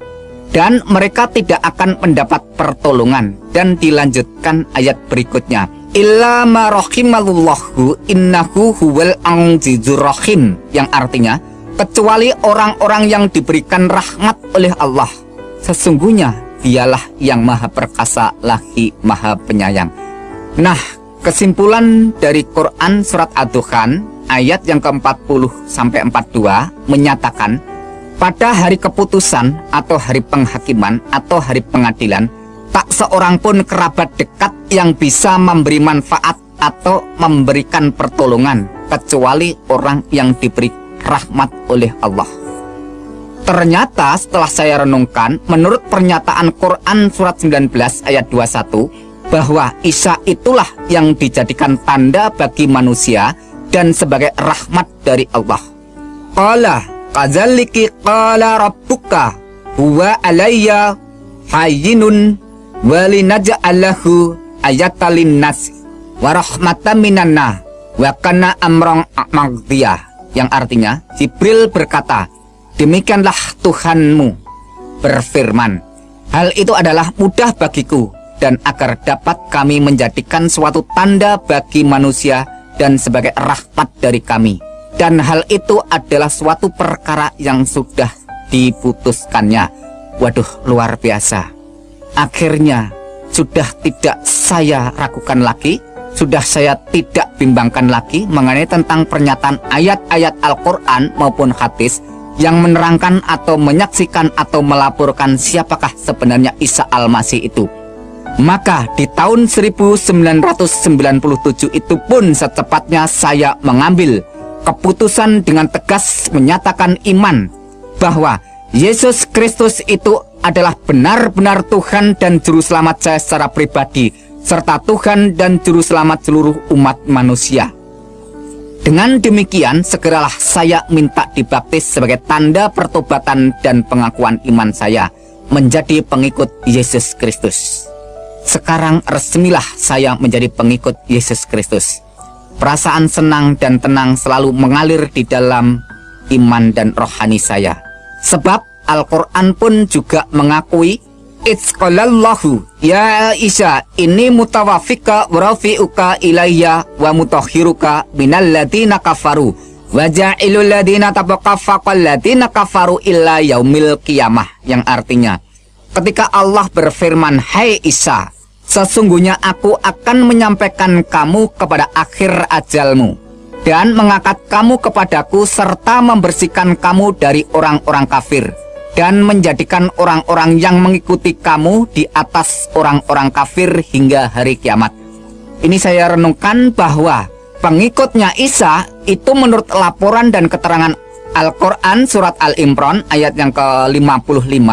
dan mereka tidak akan mendapat pertolongan. Dan dilanjutkan ayat berikutnya, illa ma rahimallahu innahu huwal azizur rahim, yang artinya kecuali orang-orang yang diberikan rahmat oleh Allah, sesungguhnya dialah yang maha perkasa lagi maha penyayang. Nah, kesimpulan dari Quran surat Ad-Dukhan ayat yang ke-40 sampai 42 menyatakan pada hari keputusan atau hari penghakiman atau hari pengadilan, tak seorang pun kerabat dekat yang bisa memberi manfaat atau memberikan pertolongan kecuali orang yang diberi rahmat oleh Allah. Ternyata setelah saya renungkan, menurut pernyataan Quran surat 19 ayat 21, bahwa Isa itulah yang dijadikan tanda bagi manusia dan sebagai rahmat dari Allah. Qala kadzalika qala rabbuka huwa alayya hayyinun walinaj'alahu ayatal linnas wa rahmatan minanna wa kana amran maqdiyah, yang artinya Jibril berkata, demikianlah Tuhanmu berfirman, hal itu adalah mudah bagiku, dan agar dapat kami menjadikan suatu tanda bagi manusia dan sebagai rahmat dari kami. Dan hal itu adalah suatu perkara yang sudah diputuskannya. Waduh, luar biasa. Akhirnya sudah tidak saya ragukan lagi, sudah saya tidak bimbangkan lagi mengenai tentang pernyataan ayat-ayat Al-Quran maupun hadis yang menerangkan atau menyaksikan atau melaporkan siapakah sebenarnya Isa Al-Masih itu. Maka di tahun 1997 itu pun secepatnya saya mengambil keputusan dengan tegas menyatakan iman bahwa Yesus Kristus itu adalah benar-benar Tuhan dan Juru Selamat saya secara pribadi, serta Tuhan dan Juru Selamat seluruh umat manusia. Dengan demikian, segeralah saya minta dibaptis sebagai tanda pertobatan dan pengakuan iman saya menjadi pengikut Yesus Kristus. Sekarang resmilah saya menjadi pengikut Yesus Kristus. Perasaan senang dan tenang selalu mengalir di dalam iman dan rohani saya. Sebab Al-Quran pun juga mengakui, Itzqalallahu ya Isa ini mutawafika warafi'uka ilayya wa mutahhiruka minal ladina kafaru wa ja'ilul ladina tabaqafaqal ladina kafaru illa yaumil qiyamah. Yang artinya, ketika Allah berfirman, hai Isa, sesungguhnya aku akan menyampaikan kamu kepada akhir ajalmu dan mengangkat kamu kepadaku serta membersihkan kamu dari orang-orang kafir dan menjadikan orang-orang yang mengikuti kamu di atas orang-orang kafir hingga hari kiamat. Ini saya renungkan bahwa pengikutnya Isa itu menurut laporan dan keterangan Al-Quran surat Al-Imran ayat yang ke-55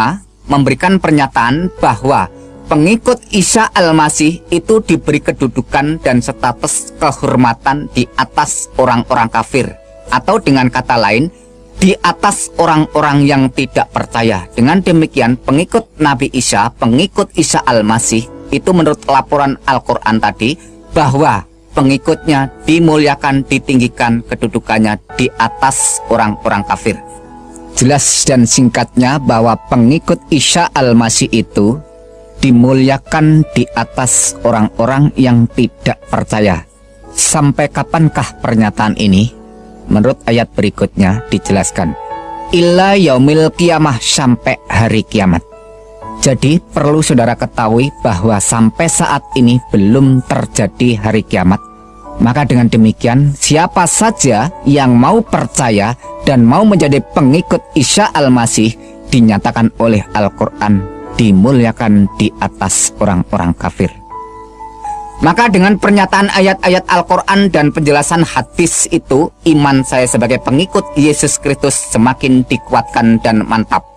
memberikan pernyataan bahwa pengikut Isa Al-Masih itu diberi kedudukan dan status kehormatan di atas orang-orang kafir, atau dengan kata lain, di atas orang-orang yang tidak percaya. Dengan demikian, pengikut Nabi Isa, pengikut Isa Al-Masih itu menurut laporan Al-Quran tadi bahwa pengikutnya dimuliakan, ditinggikan kedudukannya di atas orang-orang kafir. Jelas dan singkatnya bahwa pengikut Isa Al-Masih itu dimuliakan di atas orang-orang yang tidak percaya. Sampai kapankah pernyataan ini? Menurut ayat berikutnya dijelaskan, illa yaumil qiyamah, sampai hari kiamat. Jadi perlu saudara ketahui bahwa sampai saat ini belum terjadi hari kiamat. Maka dengan demikian, siapa saja yang mau percaya dan mau menjadi pengikut Isa Al-Masih dinyatakan oleh Al-Quran dimuliakan di atas orang-orang kafir. Maka dengan pernyataan ayat-ayat Al-Quran dan penjelasan hadis itu, iman saya sebagai pengikut Yesus Kristus semakin dikuatkan dan mantap.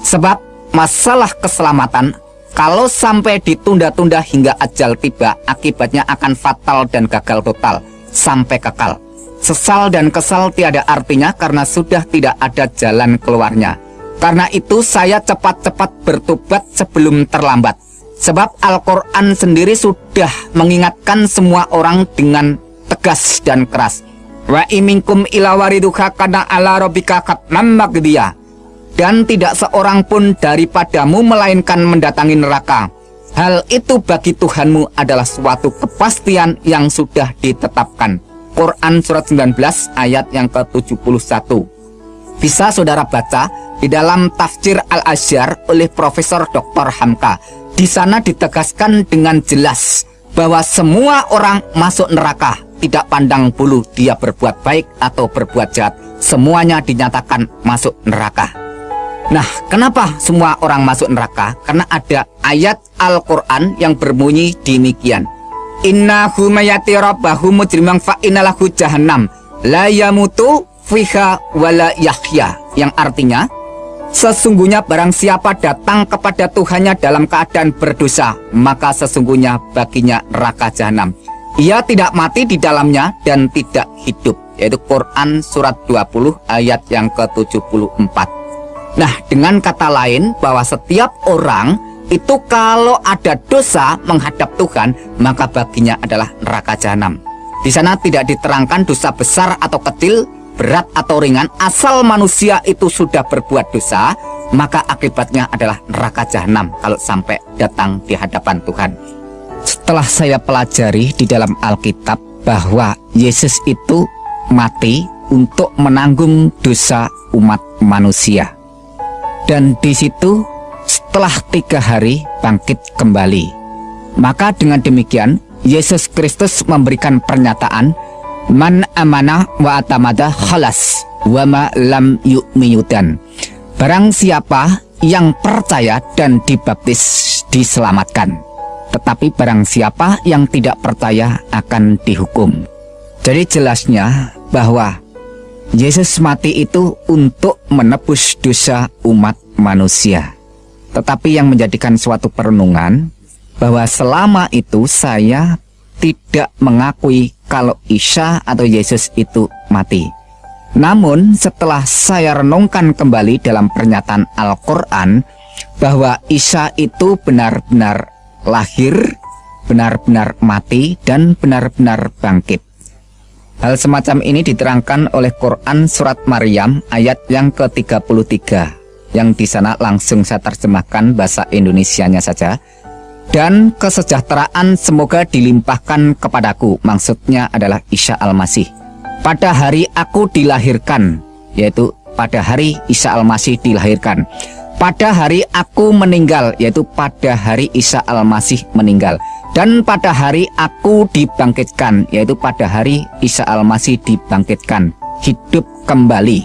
Sebab masalah keselamatan kalau sampai ditunda-tunda hingga ajal tiba, akibatnya akan fatal dan gagal total sampai kekal. Sesal dan kesal tiada artinya karena sudah tidak ada jalan keluarnya. Karena itu saya cepat-cepat bertobat sebelum terlambat. Sebab Al-Quran sendiri sudah mengingatkan semua orang dengan tegas dan keras. Wa iminkum ila wariduha kana ala rabbika katmam magdiyah. Dan tidak seorang pun daripadamu melainkan mendatangi neraka. Hal itu bagi Tuhanmu adalah suatu kepastian yang sudah ditetapkan. Quran surat 19 ayat yang ke-71. Bisa saudara baca di dalam tafsir Al-Azhar oleh Profesor Dr. Hamka. Di sana ditegaskan dengan jelas bahwa semua orang masuk neraka, tidak pandang bulu dia berbuat baik atau berbuat jahat, semuanya dinyatakan masuk neraka. Nah, kenapa semua orang masuk neraka? Karena ada ayat Al-Quran yang berbunyi demikian, innahu mayati rabbahu mujrimang fa innalahu jahannam la yamutu fiha wala yahya. Yang artinya, sesungguhnya barang siapa datang kepada Tuhannya dalam keadaan berdosa, maka sesungguhnya baginya neraka jahanam. Ia tidak mati di dalamnya dan tidak hidup. Yaitu Quran surat 20 ayat yang ke-74. Nah, dengan kata lain bahwa setiap orang itu kalau ada dosa menghadap Tuhan, maka baginya adalah neraka jahanam. Di sana tidak diterangkan dosa besar atau kecil, berat atau ringan, asal manusia itu sudah berbuat dosa, maka akibatnya adalah neraka jahanam kalau sampai datang di hadapan Tuhan. Setelah saya pelajari di dalam Alkitab bahwa Yesus itu mati untuk menanggung dosa umat manusia, dan di situ setelah 3 hari bangkit kembali, maka dengan demikian Yesus Kristus memberikan pernyataan, man amana wa atamada khalas wa ma lam yu'miyudan. Barang siapa yang percaya dan dibaptis diselamatkan. tetapi barang siapa yang tidak percaya akan dihukum. Jadi jelasnya bahwa Yesus mati itu untuk menebus dosa umat manusia. Tetapi yang menjadikan suatu perenungan bahwa selama itu saya tidak mengakui kalau Isa atau Yesus itu mati. Namun setelah saya renungkan kembali dalam pernyataan Al-Quran bahwa Isa itu benar-benar lahir, benar-benar mati, dan benar-benar bangkit. Hal semacam ini diterangkan oleh Quran surat Maryam ayat yang ke-33, yang di sana langsung saya terjemahkan bahasa Indonesianya saja. Dan kesejahteraan semoga dilimpahkan kepadaku, maksudnya adalah Isa Al-Masih. Pada hari aku dilahirkan, yaitu pada hari Isa Al-Masih dilahirkan. Pada hari aku meninggal, yaitu pada hari Isa Al-Masih meninggal. Dan pada hari aku dibangkitkan, yaitu pada hari Isa Al-Masih dibangkitkan, hidup kembali.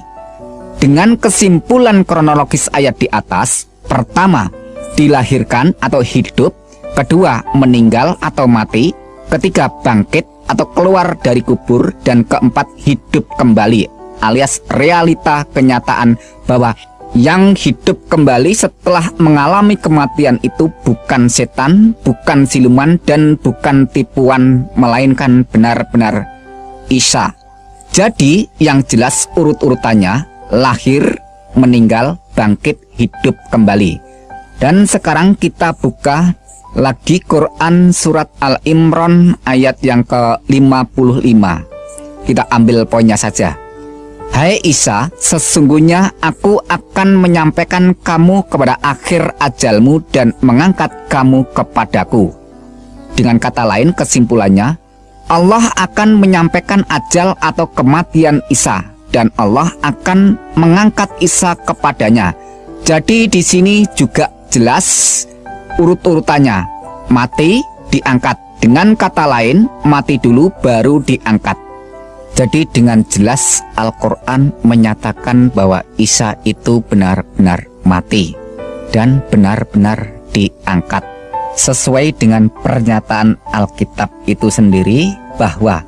Dengan kesimpulan kronologis ayat di atas, pertama, dilahirkan atau hidup, kedua, meninggal atau mati, ketiga, bangkit atau keluar dari kubur, dan keempat, hidup kembali, alias realita kenyataan bahwa yang hidup kembali setelah mengalami kematian itu bukan setan, bukan siluman, dan bukan tipuan, melainkan benar-benar Isa. Jadi yang jelas urut-urutannya lahir, meninggal, bangkit, hidup kembali. Dan sekarang kita buka lagi Quran surat Al-Imran ayat yang ke-55. Kita ambil poinnya saja. Hai Isa, sesungguhnya aku akan menyampaikan kamu kepada akhir ajalmu dan mengangkat kamu kepadaku. Dengan kata lain, kesimpulannya, Allah akan menyampaikan ajal atau kematian Isa, dan Allah akan mengangkat Isa kepadanya. Jadi di sini juga jelas urut-urutannya, mati, diangkat. Dengan kata lain, mati dulu baru diangkat. Jadi dengan jelas Al-Quran menyatakan bahwa Isa itu benar-benar mati dan benar-benar diangkat. Sesuai dengan pernyataan Alkitab itu sendiri bahwa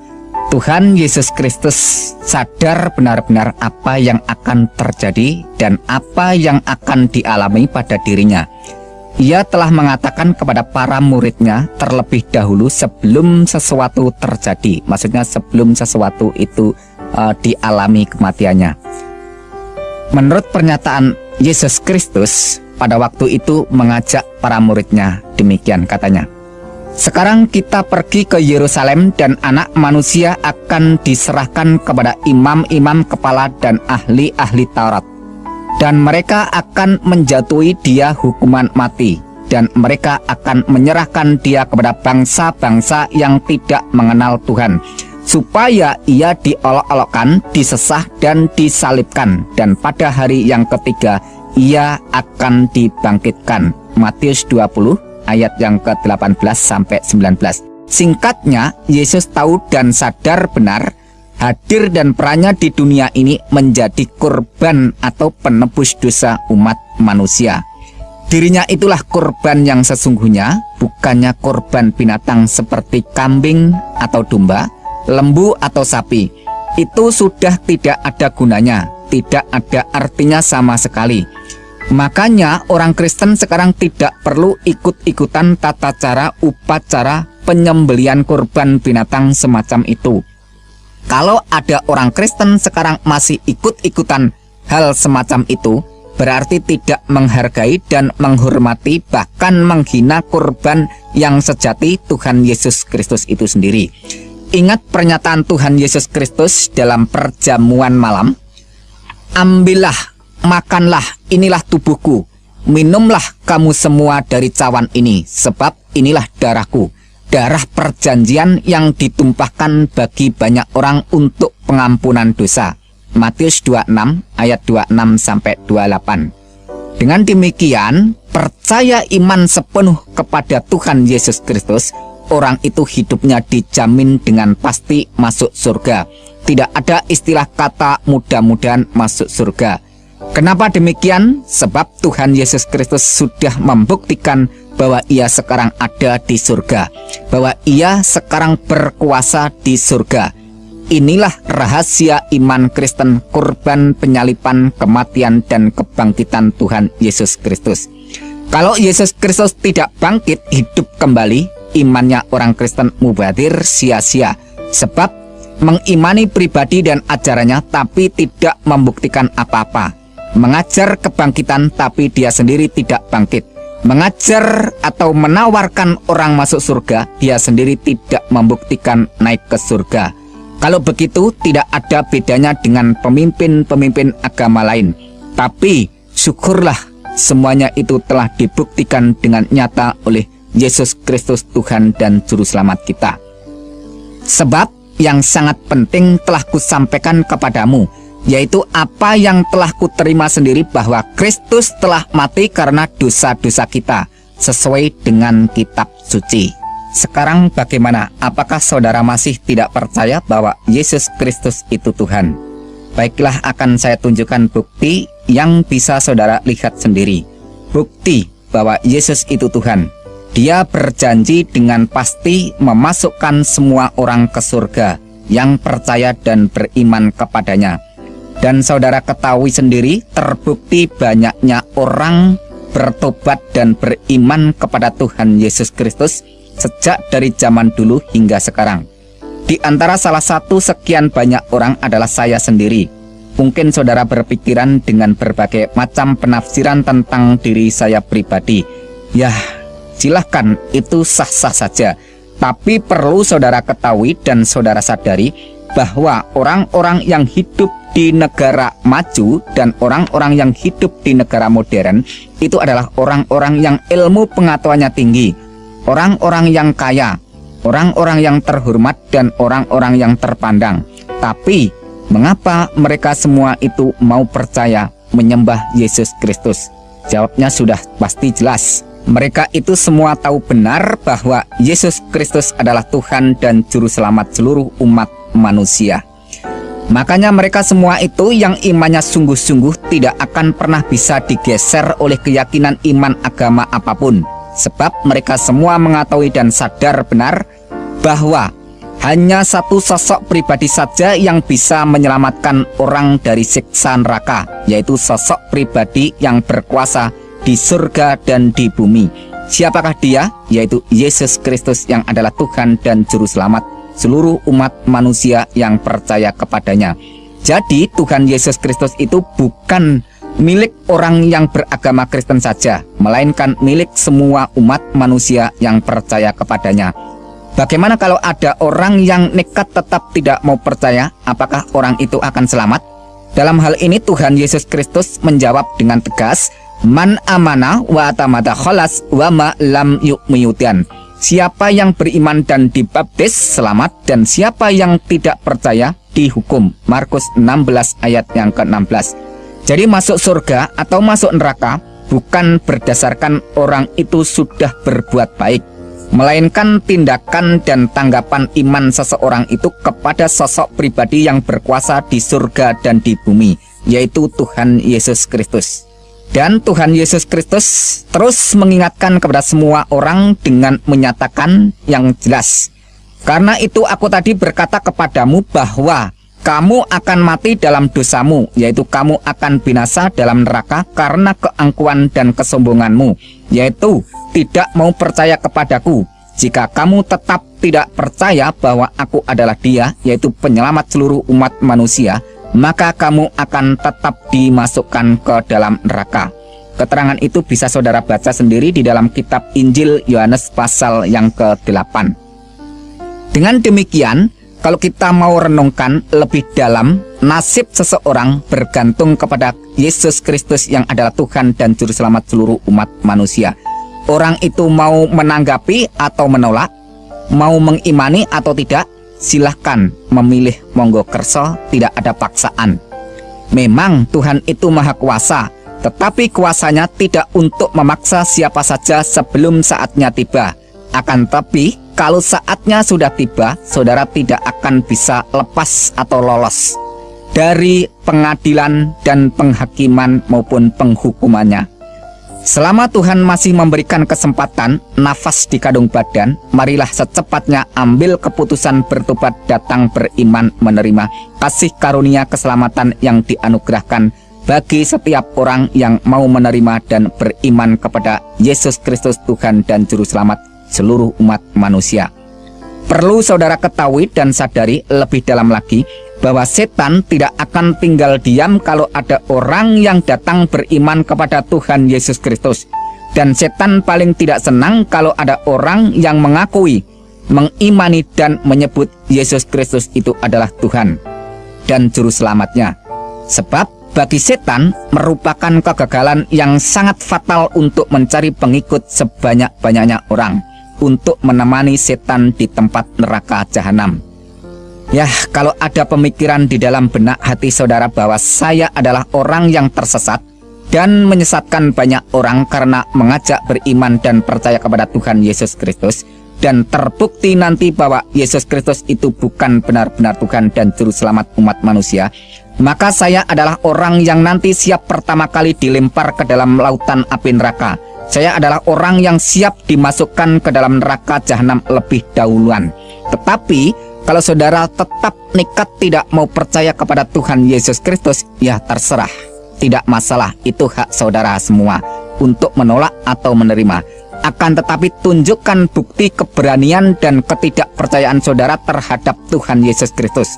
Tuhan Yesus Kristus sadar benar-benar apa yang akan terjadi dan apa yang akan dialami pada dirinya. Ia telah mengatakan kepada para muridnya terlebih dahulu sebelum sesuatu terjadi. Maksudnya sebelum sesuatu itu dialami kematiannya. Menurut pernyataan Yesus Kristus, pada waktu itu mengajak para muridnya, demikian katanya. Sekarang kita pergi ke Yerusalem dan anak manusia akan diserahkan kepada imam-imam kepala dan ahli-ahli Taurat. Dan mereka akan menjatuhi dia hukuman mati, dan mereka akan menyerahkan dia kepada bangsa-bangsa yang tidak mengenal Tuhan, supaya ia diolok-olokkan, disesah, dan disalibkan, dan pada hari yang ketiga ia akan dibangkitkan. Matius 20 ayat yang ke-18 sampai 19. Singkatnya, Yesus tahu dan sadar benar hadir dan perannya di dunia ini menjadi korban atau penebus dosa umat manusia. Dirinya itulah korban yang sesungguhnya, bukannya korban binatang seperti kambing atau domba, lembu atau sapi. Itu sudah tidak ada gunanya, tidak ada artinya sama sekali. Makanya orang Kristen sekarang tidak perlu ikut-ikutan tata cara upacara penyembelian korban binatang semacam itu. Kalau ada orang Kristen sekarang masih ikut-ikutan hal semacam itu, berarti tidak menghargai dan menghormati, bahkan menghina korban yang sejati Tuhan Yesus Kristus itu sendiri. Ingat pernyataan Tuhan Yesus Kristus dalam perjamuan malam. Ambillah, makanlah, inilah tubuhku. Minumlah kamu semua dari cawan ini, sebab inilah darahku, darah perjanjian yang ditumpahkan bagi banyak orang untuk pengampunan dosa. Matius 26 ayat 26 sampai 28. Dengan demikian, percaya iman sepenuh kepada Tuhan Yesus Kristus, orang itu hidupnya dijamin dengan pasti masuk surga. Tidak ada istilah kata mudah-mudahan masuk surga. Kenapa demikian? Sebab Tuhan Yesus Kristus sudah membuktikan bahwa ia sekarang ada di surga, bahwa ia sekarang berkuasa di surga. Inilah rahasia iman Kristen, kurban penyaliban, kematian, dan kebangkitan Tuhan Yesus Kristus. Kalau Yesus Kristus tidak bangkit hidup kembali, imannya orang Kristen mubazir, sia-sia. Sebab mengimani pribadi dan ajarannya tapi tidak membuktikan apa-apa. Mengajar kebangkitan tapi dia sendiri tidak bangkit. Mengajar atau menawarkan orang masuk surga, dia sendiri tidak membuktikan naik ke surga. Kalau begitu tidak ada bedanya dengan pemimpin-pemimpin agama lain. Tapi syukurlah semuanya itu telah dibuktikan dengan nyata oleh Yesus Kristus Tuhan dan Juru Selamat kita. Sebab yang sangat penting telah kusampaikan kepadamu, yaitu apa yang telah kuterima sendiri, bahwa Kristus telah mati karena dosa-dosa kita, sesuai dengan kitab suci. Sekarang bagaimana? Apakah saudara masih tidak percaya bahwa Yesus Kristus itu Tuhan? Baiklah, akan saya tunjukkan bukti yang bisa saudara lihat sendiri. Bukti bahwa Yesus itu Tuhan. Dia berjanji dengan pasti memasukkan semua orang ke surga yang percaya dan beriman kepadanya. Dan saudara ketahui sendiri, terbukti banyaknya orang bertobat dan beriman kepada Tuhan Yesus Kristus sejak dari zaman dulu hingga sekarang. Di antara salah satu sekian banyak orang adalah saya sendiri. Mungkin saudara berpikiran dengan berbagai macam penafsiran tentang diri saya pribadi. Ya, silahkan, itu sah-sah saja. Tapi perlu saudara ketahui dan saudara sadari bahwa orang-orang yang hidup di negara maju dan orang-orang yang hidup di negara modern itu adalah orang-orang yang ilmu pengetahuannya tinggi, orang-orang yang kaya, orang-orang yang terhormat, dan orang-orang yang terpandang. Tapi mengapa mereka semua itu mau percaya menyembah Yesus Kristus? Jawabnya sudah pasti jelas. Mereka itu semua tahu benar bahwa Yesus Kristus adalah Tuhan dan Juru Selamat seluruh umat manusia. Makanya mereka semua itu yang imannya sungguh-sungguh tidak akan pernah bisa digeser oleh keyakinan iman agama apapun. Sebab mereka semua mengetahui dan sadar benar bahwa hanya satu sosok pribadi saja yang bisa menyelamatkan orang dari siksa neraka, yaitu sosok pribadi yang berkuasa di surga dan di bumi. Siapakah dia? Yaitu Yesus Kristus yang adalah Tuhan dan Juru Selamat seluruh umat manusia yang percaya kepadanya. Jadi Tuhan Yesus Kristus itu bukan milik orang yang beragama Kristen saja, melainkan milik semua umat manusia yang percaya kepadanya. Bagaimana kalau ada orang yang nekat tetap tidak mau percaya? Apakah orang itu akan selamat? Dalam hal ini Tuhan Yesus Kristus menjawab dengan tegas, "Man amana wa atamata khalas wa ma lam yu'miyutian." Siapa yang beriman dan dibaptis selamat, dan siapa yang tidak percaya dihukum. Markus 16 ayat yang ke-16. Jadi masuk surga atau masuk neraka bukan berdasarkan orang itu sudah berbuat baik, melainkan tindakan dan tanggapan iman seseorang itu kepada sosok pribadi yang berkuasa di surga dan di bumi, yaitu Tuhan Yesus Kristus. Dan Tuhan Yesus Kristus terus mengingatkan kepada semua orang dengan menyatakan yang jelas, "Karena itu aku tadi berkata kepadamu bahwa kamu akan mati dalam dosamu, yaitu kamu akan binasa dalam neraka karena keangkuhan dan kesombonganmu, yaitu tidak mau percaya kepadaku. Jika kamu tetap tidak percaya bahwa aku adalah Dia, yaitu penyelamat seluruh umat manusia, maka kamu akan tetap dimasukkan ke dalam neraka." Keterangan itu bisa saudara baca sendiri di dalam kitab Injil Yohanes pasal yang ke-8. Dengan demikian, kalau kita mau renungkan lebih dalam, nasib seseorang bergantung kepada Yesus Kristus yang adalah Tuhan dan Juru Selamat seluruh umat manusia. Orang itu mau menanggapi atau menolak, mau mengimani atau tidak, silahkan memilih, monggo kerso, tidak ada paksaan. Memang Tuhan itu maha kuasa, tetapi kuasanya tidak untuk memaksa siapa saja sebelum saatnya tiba. Akan tetapi kalau saatnya sudah tiba, saudara tidak akan bisa lepas atau lolos dari pengadilan dan penghakiman maupun penghukumannya. Selama Tuhan masih memberikan kesempatan, nafas di kandung badan, marilah secepatnya ambil keputusan bertobat, datang beriman, menerima kasih karunia keselamatan yang dianugerahkan bagi setiap orang yang mau menerima dan beriman kepada Yesus Kristus Tuhan dan Juru Selamat seluruh umat manusia. Perlu saudara ketahui dan sadari lebih dalam lagi bahwa setan tidak akan tinggal diam kalau ada orang yang datang beriman kepada Tuhan Yesus Kristus. Dan setan paling tidak senang kalau ada orang yang mengakui, mengimani dan menyebut Yesus Kristus itu adalah Tuhan dan Juru Selamatnya. Sebab bagi setan merupakan kegagalan yang sangat fatal untuk mencari pengikut sebanyak-banyaknya orang untuk menemani setan di tempat neraka jahanam. Ya, kalau ada pemikiran di dalam benak hati saudara bahwa saya adalah orang yang tersesat dan menyesatkan banyak orang karena mengajak beriman dan percaya kepada Tuhan Yesus Kristus, dan terbukti nanti bahwa Yesus Kristus itu bukan benar-benar Tuhan dan Juru Selamat umat manusia, maka saya adalah orang yang nanti siap pertama kali dilempar ke dalam lautan api neraka. Saya adalah orang yang siap dimasukkan ke dalam neraka jahanam lebih dahuluan. Tetapi kalau saudara tetap nekat tidak mau percaya kepada Tuhan Yesus Kristus, ya terserah. Tidak masalah, itu hak saudara semua untuk menolak atau menerima. Akan tetapi tunjukkan bukti keberanian dan ketidakpercayaan saudara terhadap Tuhan Yesus Kristus.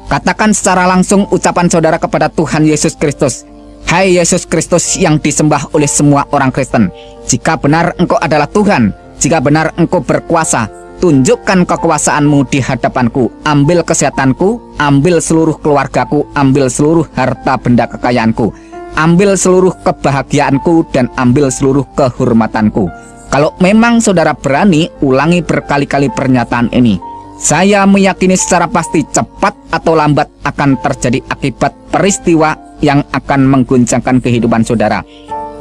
Katakan secara langsung ucapan saudara kepada Tuhan Yesus Kristus. Hai Yesus Kristus yang disembah oleh semua orang Kristen, jika benar Engkau adalah Tuhan, jika benar Engkau berkuasa, tunjukkan kekuasaanmu di hadapanku, ambil kesehatanku, ambil seluruh keluargaku, ambil seluruh harta benda kekayaanku, ambil seluruh kebahagiaanku, dan ambil seluruh kehormatanku. Kalau memang saudara berani, ulangi berkali-kali pernyataan ini. Saya meyakini secara pasti cepat atau lambat akan terjadi akibat peristiwa yang akan mengguncangkan kehidupan saudara.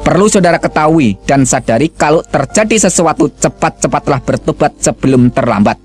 Perlu saudara ketahui dan sadari kalau terjadi sesuatu, cepat-cepatlah bertobat sebelum terlambat.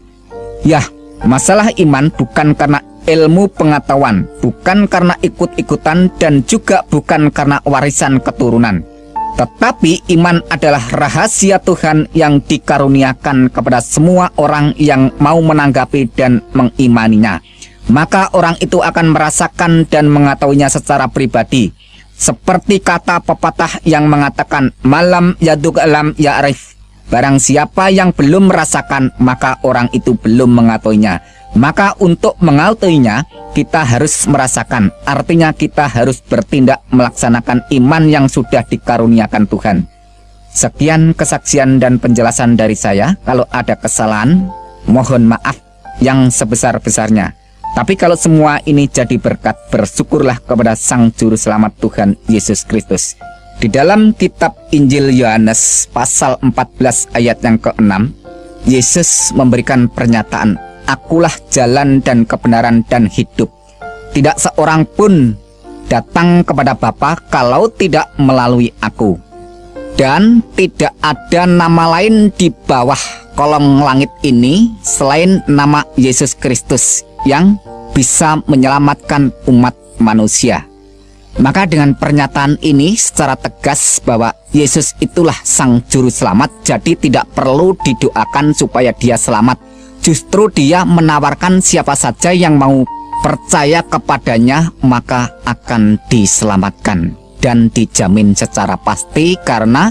Ya, masalah iman bukan karena ilmu pengetahuan, bukan karena ikut-ikutan, dan juga bukan karena warisan keturunan. Tetapi iman adalah rahasia Tuhan yang dikaruniakan kepada semua orang yang mau menanggapi dan mengimaninya. Maka orang itu akan merasakan dan mengetahuinya secara pribadi. Seperti kata pepatah yang mengatakan, malam yaduk alam ya'rif. Barang siapa yang belum merasakan, maka orang itu belum mengetahuinya. Maka untuk mengetahuinya, kita harus merasakan. Artinya kita harus bertindak melaksanakan iman yang sudah dikaruniakan Tuhan. Sekian kesaksian dan penjelasan dari saya. Kalau ada kesalahan, mohon maaf yang sebesar-besarnya. Tapi kalau semua ini jadi berkat, bersyukurlah kepada Sang Juru Selamat Tuhan Yesus Kristus. Di dalam kitab Injil Yohanes pasal 14 ayat yang ke-6, Yesus memberikan pernyataan, Akulah jalan dan kebenaran dan hidup. Tidak seorang pun datang kepada Bapa kalau tidak melalui aku. Dan tidak ada nama lain di bawah kolong langit ini selain nama Yesus Kristus yang bisa menyelamatkan umat manusia. Maka dengan pernyataan ini secara tegas bahwa Yesus itulah Sang Juru Selamat, jadi tidak perlu didoakan supaya dia selamat. Justru dia menawarkan siapa saja yang mau percaya kepadanya maka akan diselamatkan dan dijamin secara pasti, karena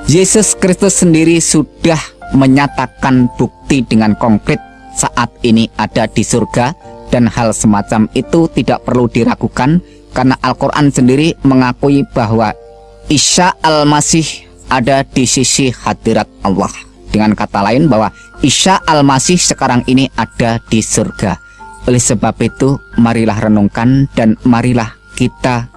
Yesus Kristus sendiri sudah menyatakan bukti dengan konkret saat ini ada di surga, dan hal semacam itu tidak perlu diragukan karena Al-Quran sendiri mengakui bahwa Isa Al-Masih ada di sisi hadirat Allah. Dengan kata lain bahwa Isa Al-Masih sekarang ini ada di surga. Oleh sebab itu marilah renungkan dan marilah kita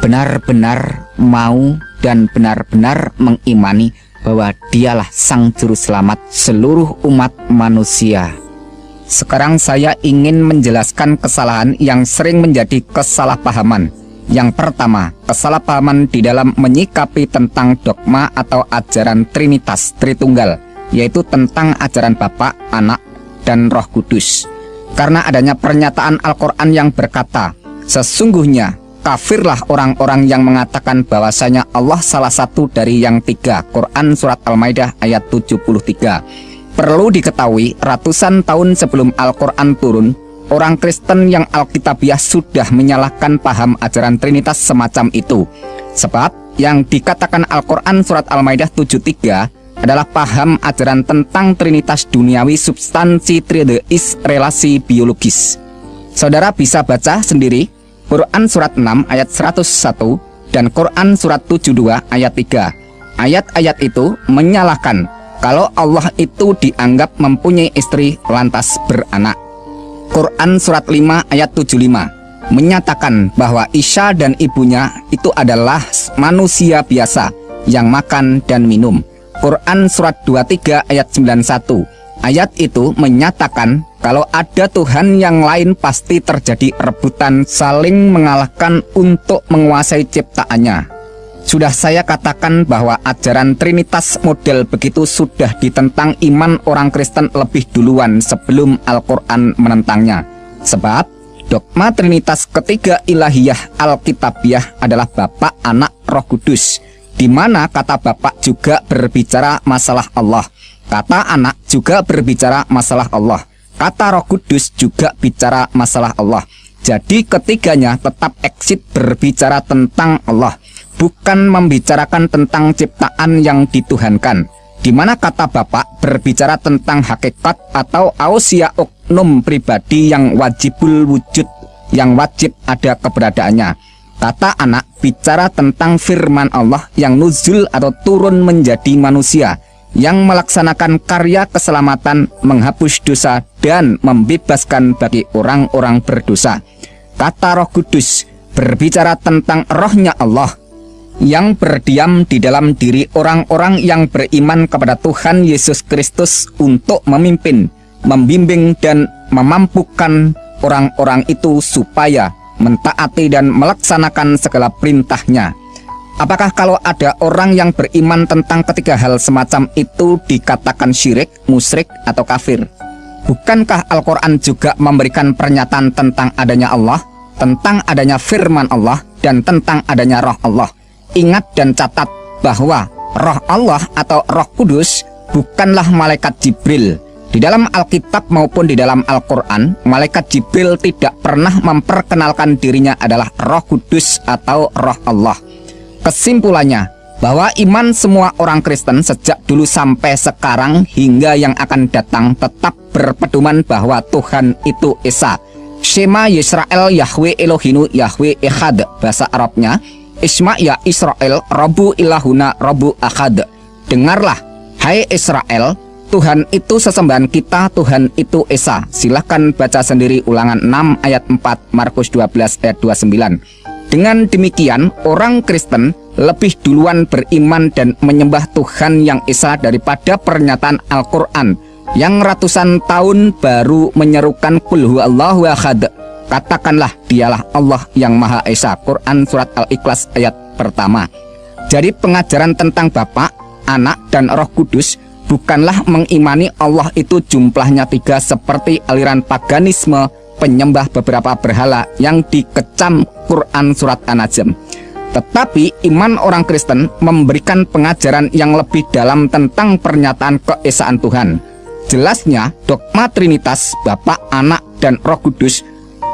benar-benar mau dan benar-benar mengimani bahwa dialah Sang Juru Selamat seluruh umat manusia. Sekarang saya ingin menjelaskan kesalahan yang sering menjadi kesalahpahaman. Yang pertama, kesalahpahaman di dalam menyikapi tentang dogma atau ajaran Trinitas Tritunggal, yaitu tentang ajaran Bapa, Anak, dan Roh Kudus. Karena adanya pernyataan Al-Quran yang berkata, sesungguhnya kafirlah orang-orang yang mengatakan bahwasanya Allah salah satu dari yang tiga. Quran Surat Al-Maidah ayat 73. Perlu diketahui, ratusan tahun sebelum Al-Quran turun, orang Kristen yang Alkitabiah sudah menyalahkan paham ajaran Trinitas semacam itu. Sebab yang dikatakan Al-Quran Surat Al-Maidah 73 adalah paham ajaran tentang Trinitas duniawi, substansi, trideis, relasi biologis. Saudara bisa baca sendiri Quran Surat 6 ayat 101 dan Quran Surat 72 ayat 3. Ayat-ayat itu menyalahkan kalau Allah itu dianggap mempunyai istri lantas beranak. Quran Surat 5 ayat 75 menyatakan bahwa Isa dan ibunya itu adalah manusia biasa yang makan dan minum. Quran Surat 23 ayat 91. Ayat itu menyatakan kalau ada Tuhan yang lain pasti terjadi rebutan saling mengalahkan untuk menguasai ciptaannya. Sudah saya katakan bahwa ajaran Trinitas model begitu sudah ditentang iman orang Kristen lebih duluan sebelum Al-Quran menentangnya. Sebab dogma Trinitas ketiga ilahiyah Alkitabiah adalah Bapa, Anak, Roh Kudus, di mana kata Bapa juga berbicara masalah Allah, kata Anak juga berbicara masalah Allah, kata Roh Kudus juga bicara masalah Allah. Jadi ketiganya tetap eksit berbicara tentang Allah, bukan membicarakan tentang ciptaan yang dituhankan, di mana kata Bapa berbicara tentang hakikat atau ausia oknum pribadi yang wajibul wujud, yang wajib ada keberadaannya. Kata Anak bicara tentang firman Allah yang nuzul atau turun menjadi manusia, yang melaksanakan karya keselamatan, menghapus dosa dan membebaskan bagi orang-orang berdosa. Kata Roh Kudus berbicara tentang rohnya Allah yang berdiam di dalam diri orang-orang yang beriman kepada Tuhan Yesus Kristus untuk memimpin, membimbing dan memampukan orang-orang itu supaya mentaati dan melaksanakan segala perintahnya. Apakah kalau ada orang yang beriman tentang ketiga hal semacam itu dikatakan syirik, musyrik, atau kafir? Bukankah Al-Quran juga memberikan pernyataan tentang adanya Allah, tentang adanya firman Allah, dan tentang adanya roh Allah? Ingat dan catat bahwa roh Allah atau Roh Kudus bukanlah malaikat Jibril. Di dalam Alkitab maupun di dalam Al-Quran, malaikat Jibril tidak pernah memperkenalkan dirinya adalah Roh Kudus atau roh Allah. Kesimpulannya, bahwa iman semua orang Kristen sejak dulu sampai sekarang hingga yang akan datang tetap berpedoman bahwa Tuhan itu Esa. Shema Yisrael Yahweh Elohinu Yahweh Echad, bahasa Arabnya Isma ya Israel Rabbu ilahuna Rabbu Ahad. Dengarlah, hai Israel, Tuhan itu sesembahan kita, Tuhan itu Esa. Silahkan baca sendiri Ulangan 6 ayat 4, Markus 12 ayat 29. Dengan demikian, orang Kristen lebih duluan beriman dan menyembah Tuhan yang Esa daripada pernyataan Al-Quran yang ratusan tahun baru menyerukan Qul huwallahu ahad. Katakanlah dialah Allah yang Maha Esa. Quran Surat Al-Ikhlas ayat pertama. Jadi pengajaran tentang Bapa, Anak, dan Roh Kudus bukanlah mengimani Allah itu jumlahnya 3 seperti aliran paganisme penyembah beberapa berhala yang dikecam Quran Surat An-Najm. Tetapi iman orang Kristen memberikan pengajaran yang lebih dalam tentang pernyataan keesaan Tuhan. Jelasnya dogma Trinitas Bapa, Anak, dan Roh Kudus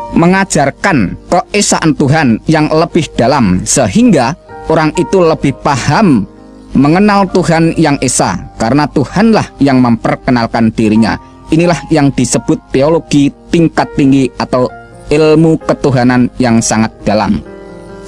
mengajarkan keesaan Tuhan yang lebih dalam, sehingga orang itu lebih paham mengenal Tuhan yang Esa, karena Tuhanlah yang memperkenalkan dirinya. Inilah yang disebut teologi tingkat tinggi atau ilmu ketuhanan yang sangat dalam.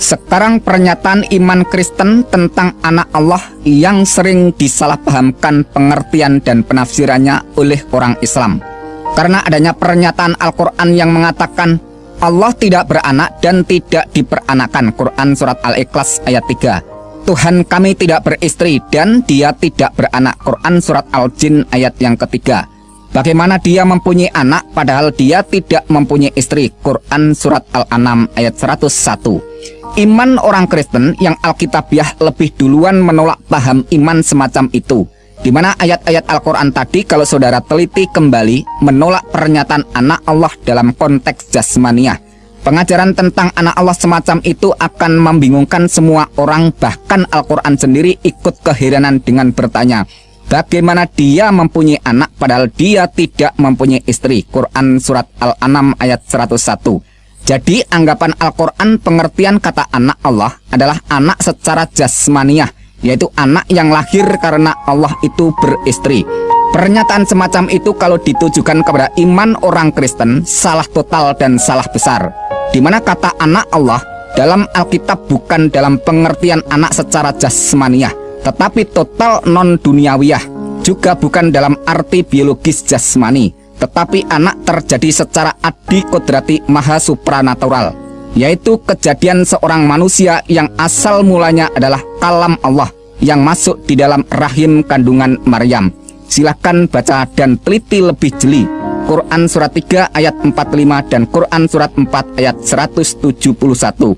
Sekarang pernyataan iman Kristen tentang anak Allah yang sering disalahpahamkan pengertian dan penafsirannya oleh orang Islam, karena adanya pernyataan Al-Quran yang mengatakan Allah tidak beranak dan tidak diperanakan. Quran Surat Al-Ikhlas ayat 3. Tuhan kami tidak beristri dan dia tidak beranak. Quran Surat Al-Jin ayat yang ketiga. Bagaimana dia mempunyai anak padahal dia tidak mempunyai istri? Quran Surat Al-An'am ayat 101. Iman orang Kristen yang Alkitabiah lebih duluan menolak paham iman semacam itu, di mana ayat-ayat Al-Quran tadi kalau saudara teliti kembali menolak pernyataan anak Allah dalam konteks jasmaniah. Pengajaran tentang anak Allah semacam itu akan membingungkan semua orang, bahkan Al-Quran sendiri ikut keheranan dengan bertanya, bagaimana dia mempunyai anak padahal dia tidak mempunyai istri. Quran Surat Al-An'am ayat 101. Jadi anggapan Al-Quran pengertian kata anak Allah adalah anak secara jasmaniah, yaitu anak yang lahir karena Allah itu beristri. Pernyataan semacam itu kalau ditujukan kepada iman orang Kristen salah total dan salah besar. Di mana kata anak Allah dalam Alkitab bukan dalam pengertian anak secara jasmaniah, tetapi total non-duniawiyah. Juga bukan dalam arti biologis jasmani, tetapi anak terjadi secara adikodrati maha supranatural, yaitu kejadian seorang manusia yang asal mulanya adalah kalam Allah yang masuk di dalam rahim kandungan Maryam. Silahkan baca dan teliti lebih jeli Quran Surat 3 ayat 45 dan Quran Surat 4 ayat 171.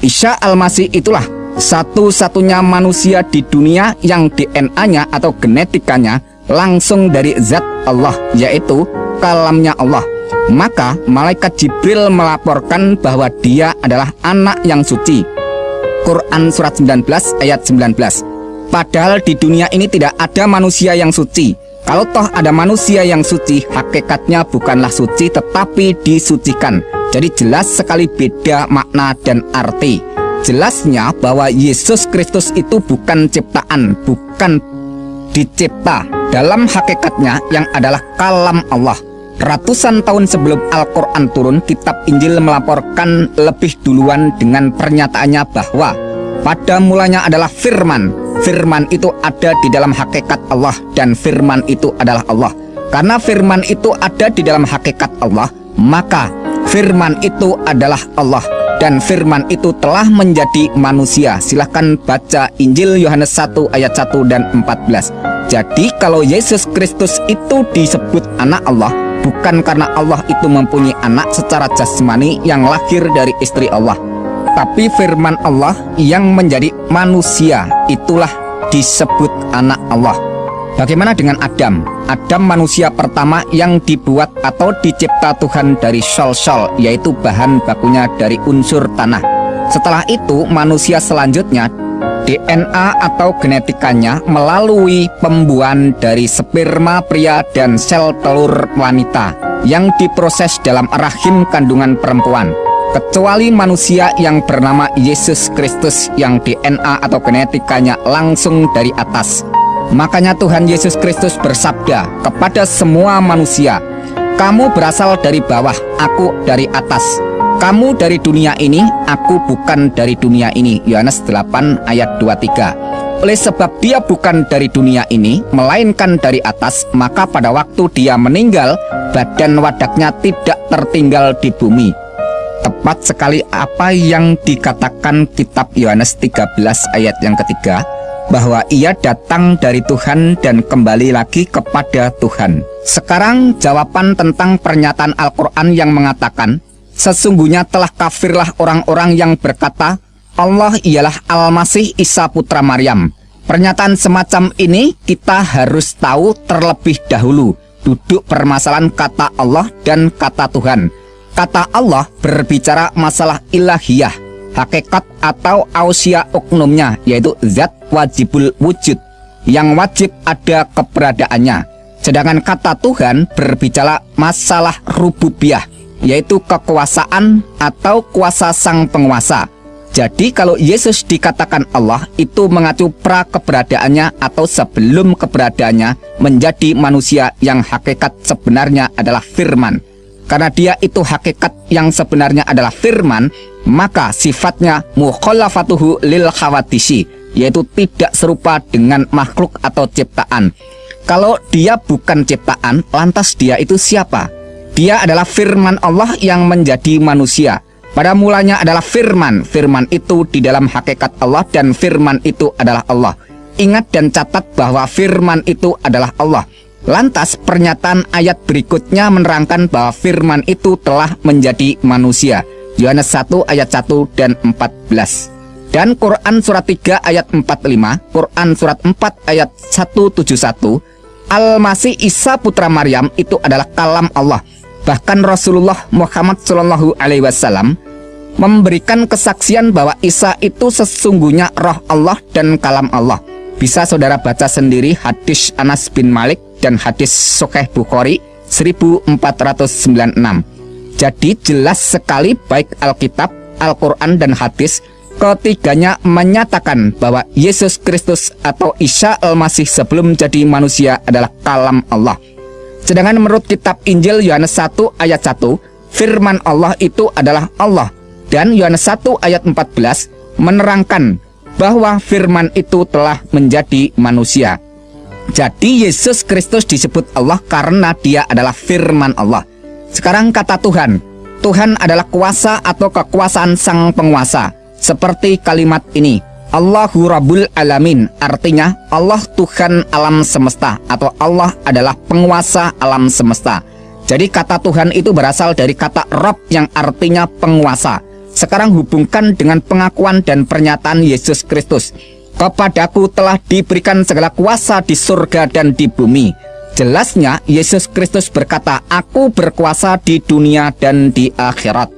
Isa Al-Masih itulah satu-satunya manusia di dunia yang DNA-nya atau genetikanya langsung dari zat Allah, yaitu kalamnya Allah. Maka malaikat Jibril melaporkan bahwa dia adalah anak yang suci. Quran Surat 19 ayat 19. Padahal di dunia ini tidak ada manusia yang suci. Kalau toh ada manusia yang suci, hakikatnya bukanlah suci tetapi disucikan. Jadi jelas sekali beda makna dan arti. Jelasnya bahwa Yesus Kristus itu bukan ciptaan, bukan dicipta. Dalam hakikatnya yang adalah kalam Allah. Ratusan tahun sebelum Al-Quran turun, kitab Injil melaporkan lebih duluan dengan pernyataannya bahwa pada mulanya adalah firman. Firman itu ada di dalam hakikat Allah dan firman itu adalah Allah. Karena firman itu ada di dalam hakikat Allah, maka firman itu adalah Allah dan firman itu telah menjadi manusia. Silahkan baca Injil Yohanes 1 ayat 1 dan 14. Jadi kalau Yesus Kristus itu disebut anak Allah, bukan karena Allah itu mempunyai anak secara jasmani yang lahir dari istri Allah, tapi firman Allah yang menjadi manusia itulah disebut anak Allah. Bagaimana dengan Adam? Adam manusia pertama yang dibuat atau dicipta Tuhan dari sol-sol, yaitu bahan bakunya dari unsur tanah. Setelah itu manusia selanjutnya DNA atau genetikanya melalui pembuahan dari sperma pria dan sel telur wanita yang diproses dalam rahim kandungan perempuan. Kecuali manusia yang bernama Yesus Kristus yang DNA atau genetikanya langsung dari atas. Makanya Tuhan Yesus Kristus bersabda kepada semua manusia, kamu berasal dari bawah, aku dari atas. Kamu dari dunia ini, aku bukan dari dunia ini. Yohanes 8 ayat 23. Oleh sebab dia bukan dari dunia ini, melainkan dari atas, maka pada waktu dia meninggal, badan wadaknya tidak tertinggal di bumi. Tepat sekali apa yang dikatakan kitab Yohanes 13 ayat yang ketiga, bahwa ia datang dari Tuhan dan kembali lagi kepada Tuhan. Sekarang jawaban tentang pernyataan Al-Quran yang mengatakan, sesungguhnya telah kafirlah orang-orang yang berkata, Allah ialah Al-Masih Isa putra Maryam. Pernyataan semacam ini kita harus tahu terlebih dahulu duduk permasalahan kata Allah dan kata Tuhan. Kata Allah berbicara masalah ilahiyah, hakikat atau ausia oknumnya, yaitu zat wajibul wujud yang wajib ada keberadaannya. Sedangkan kata Tuhan berbicara masalah rububiyah, yaitu kekuasaan atau kuasa sang penguasa. Jadi kalau Yesus dikatakan Allah, itu mengacu pra keberadaannya atau sebelum keberadaannya menjadi manusia yang hakikat sebenarnya adalah firman. Karena dia itu hakikat yang sebenarnya adalah firman, maka sifatnya mukhalafatuhu lil khawadisi, yaitu tidak serupa dengan makhluk atau ciptaan. Kalau dia bukan ciptaan, lantas dia itu siapa? Dia adalah firman Allah yang menjadi manusia. Pada mulanya adalah firman. Firman itu di dalam hakikat Allah dan firman itu adalah Allah. Ingat dan catat bahwa firman itu adalah Allah. Lantas pernyataan ayat berikutnya menerangkan bahwa firman itu telah menjadi manusia. Yohanes 1 ayat 1 dan 14. Dan Quran surat 3 ayat 45, Quran surat 4 ayat 171, Al-Masih Isa putra Maryam itu adalah kalam Allah. Bahkan Rasulullah Muhammad SAW memberikan kesaksian bahwa Isa itu sesungguhnya roh Allah dan kalam Allah. Bisa saudara baca sendiri hadis Anas bin Malik dan hadis Sahih Bukhari 1496. Jadi jelas sekali baik Alkitab, Al-Quran dan hadis, ketiganya menyatakan bahwa Yesus Kristus atau Isa Al-Masih sebelum jadi manusia adalah kalam Allah. Sedangkan menurut kitab Injil Yohanes 1 ayat 1, firman Allah itu adalah Allah. Dan Yohanes 1 ayat 14 menerangkan bahwa firman itu telah menjadi manusia. Jadi Yesus Kristus disebut Allah karena dia adalah firman Allah. Sekarang kata Tuhan, Tuhan adalah kuasa atau kekuasaan sang penguasa. Seperti kalimat ini, Allahu Rabbul Alamin, artinya Allah Tuhan alam semesta atau Allah adalah penguasa alam semesta. Jadi kata Tuhan itu berasal dari kata Rabb yang artinya penguasa. Sekarang hubungkan dengan pengakuan dan pernyataan Yesus Kristus. Kepadaku telah diberikan segala kuasa di surga dan di bumi. Jelasnya Yesus Kristus berkata, aku berkuasa di dunia dan di akhirat.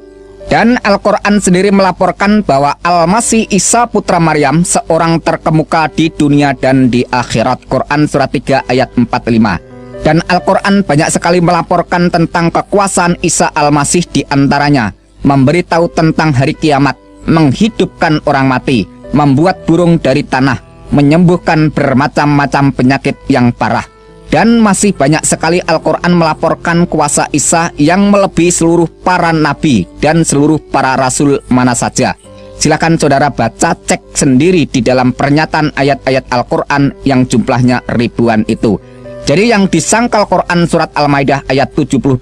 Dan Al-Quran sendiri melaporkan bahwa Al-Masih Isa putra Maryam seorang terkemuka di dunia dan di akhirat. Quran surat 3 ayat 45. Dan Al-Quran banyak sekali melaporkan tentang kekuasaan Isa Al-Masih, di antaranya memberitahu tentang hari kiamat, menghidupkan orang mati, membuat burung dari tanah, menyembuhkan bermacam-macam penyakit yang parah. Dan masih banyak sekali Al-Quran melaporkan kuasa Isa yang melebihi seluruh para nabi dan seluruh para rasul mana saja. Silakan saudara baca, cek sendiri di dalam pernyataan ayat-ayat Al-Quran yang jumlahnya ribuan itu. Jadi yang disangkal Quran surat Al-Maidah ayat 72,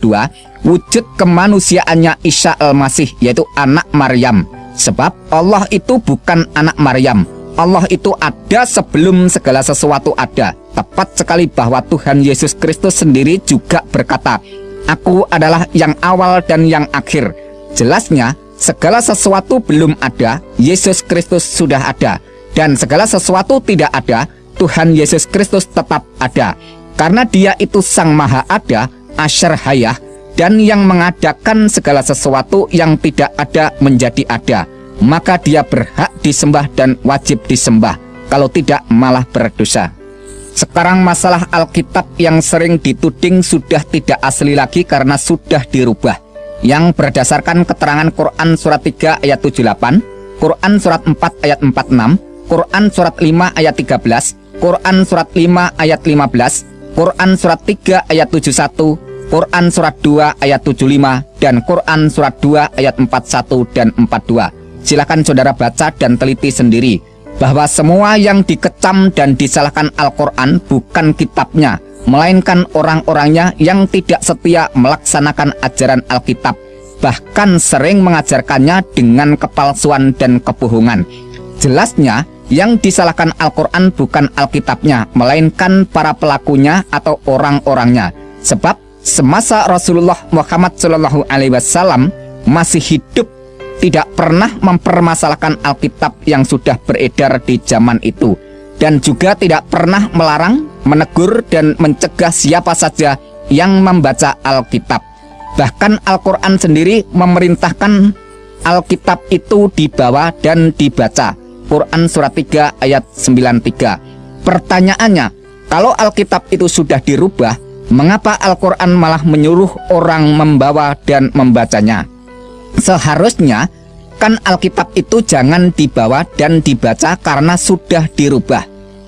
wujud kemanusiaannya Isa Al-Masih, yaitu anak Maryam. Sebab Allah itu bukan anak Maryam. Allah itu ada sebelum segala sesuatu ada. Tepat sekali bahwa Tuhan Yesus Kristus sendiri juga berkata, aku adalah yang awal dan yang akhir. Jelasnya, segala sesuatu belum ada, Yesus Kristus sudah ada. Dan segala sesuatu tidak ada, Tuhan Yesus Kristus tetap ada. Karena dia itu sang maha ada, asyar hayah, dan yang mengadakan segala sesuatu yang tidak ada menjadi ada. Maka dia berhak disembah dan wajib disembah, kalau tidak malah berdosa. Sekarang masalah Alkitab yang sering dituding sudah tidak asli lagi karena sudah dirubah. Yang berdasarkan keterangan Quran surat 3 ayat 78, Quran surat 4 ayat 46, Quran surat 5 ayat 13, Quran surat 5 ayat 15, Quran surat 3 ayat 71, Quran surat 2 ayat 75, dan Quran surat 2 ayat 41 dan 42. Silakan saudara baca dan teliti sendiri bahwa semua yang dikecam dan disalahkan Al-Quran bukan kitabnya, melainkan orang-orangnya yang tidak setia melaksanakan ajaran Alkitab, bahkan sering mengajarkannya dengan kepalsuan dan kebohongan. Jelasnya, yang disalahkan Al-Quran bukan Alkitabnya, melainkan para pelakunya atau orang-orangnya. Sebab semasa Rasulullah Muhammad SAW masih hidup, tidak pernah mempermasalahkan Alkitab yang sudah beredar di zaman itu, dan juga tidak pernah melarang, menegur, dan mencegah siapa saja yang membaca Alkitab. Bahkan Al-Quran sendiri memerintahkan Alkitab itu dibawa dan dibaca. Quran surat 3 ayat 93. Pertanyaannya, kalau Alkitab itu sudah dirubah, mengapa Al-Quran malah menyuruh orang membawa dan membacanya? Seharusnya kan Alkitab itu jangan dibawa dan dibaca karena sudah dirubah.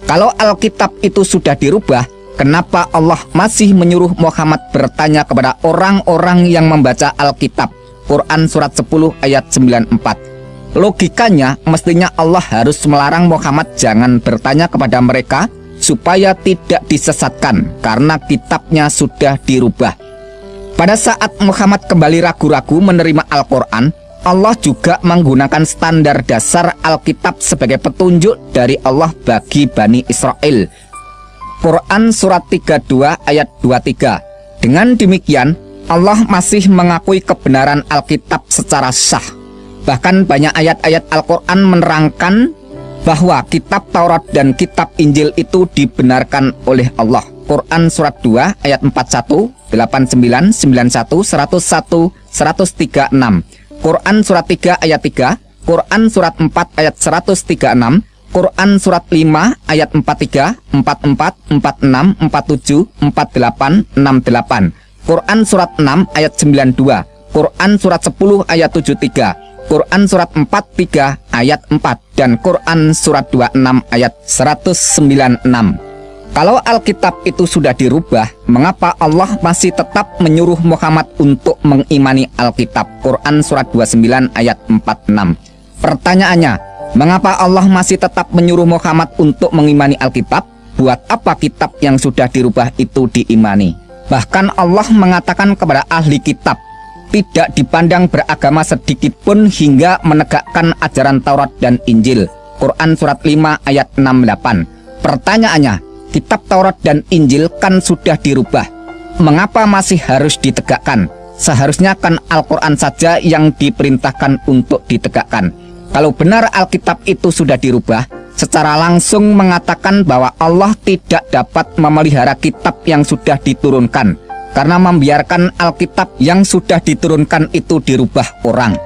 Kalau Alkitab itu sudah dirubah, kenapa Allah masih menyuruh Muhammad bertanya kepada orang-orang yang membaca Alkitab? Quran surat 10 ayat 94. Logikanya mestinya Allah harus melarang Muhammad jangan bertanya kepada mereka supaya tidak disesatkan karena kitabnya sudah dirubah. Pada saat Muhammad kembali ragu-ragu menerima Al-Quran, Allah juga menggunakan standar dasar Alkitab sebagai petunjuk dari Allah bagi Bani Israel. Quran surat 32 ayat 23. Dengan demikian, Allah masih mengakui kebenaran Alkitab secara sah. Bahkan banyak ayat-ayat Al-Quran menerangkan bahwa kitab Taurat dan kitab Injil itu dibenarkan oleh Allah. Quran surat 2 ayat 41, 89, 91, 101, 136. Quran surat 3 ayat 3, Quran surat 4 ayat 136, Quran surat 5 ayat 43, 44, 46, 47, 48, 68, Quran surat 6 ayat 92, Quran surat 10 ayat 73, Quran surat 43 ayat 4, dan Quran surat 26 ayat 196. Kalau Alkitab itu sudah dirubah, mengapa Allah masih tetap menyuruh Muhammad untuk mengimani Alkitab? Quran surat 29 ayat 46. Pertanyaannya, mengapa Allah masih tetap menyuruh Muhammad untuk mengimani Alkitab? Buat apa kitab yang sudah dirubah itu diimani? Bahkan Allah mengatakan kepada ahli kitab, tidak dipandang beragama sedikit pun hingga menegakkan ajaran Taurat dan Injil. Quran surat 5 ayat 68. Pertanyaannya, kitab Taurat dan Injil kan sudah dirubah, mengapa masih harus ditegakkan? Seharusnya kan Al-Quran saja yang diperintahkan untuk ditegakkan. Kalau benar Alkitab itu sudah dirubah, secara langsung mengatakan bahwa Allah tidak dapat memelihara kitab yang sudah diturunkan, karena membiarkan Alkitab yang sudah diturunkan itu dirubah orang.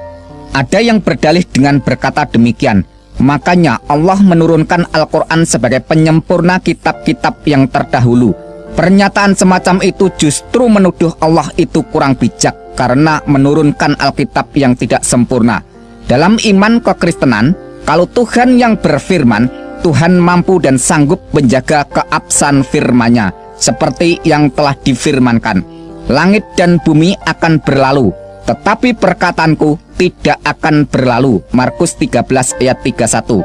Ada yang berdalih dengan berkata demikian, makanya Allah menurunkan Al-Quran sebagai penyempurna kitab-kitab yang terdahulu. Pernyataan semacam itu justru menuduh Allah itu kurang bijak karena menurunkan Alkitab yang tidak sempurna. Dalam iman kekristenan, kalau Tuhan yang berfirman, Tuhan mampu dan sanggup menjaga keabsahan firman-Nya, seperti yang telah difirmankan, langit dan bumi akan berlalu, tetapi perkataanku tidak akan berlalu. Markus 13 ayat 31.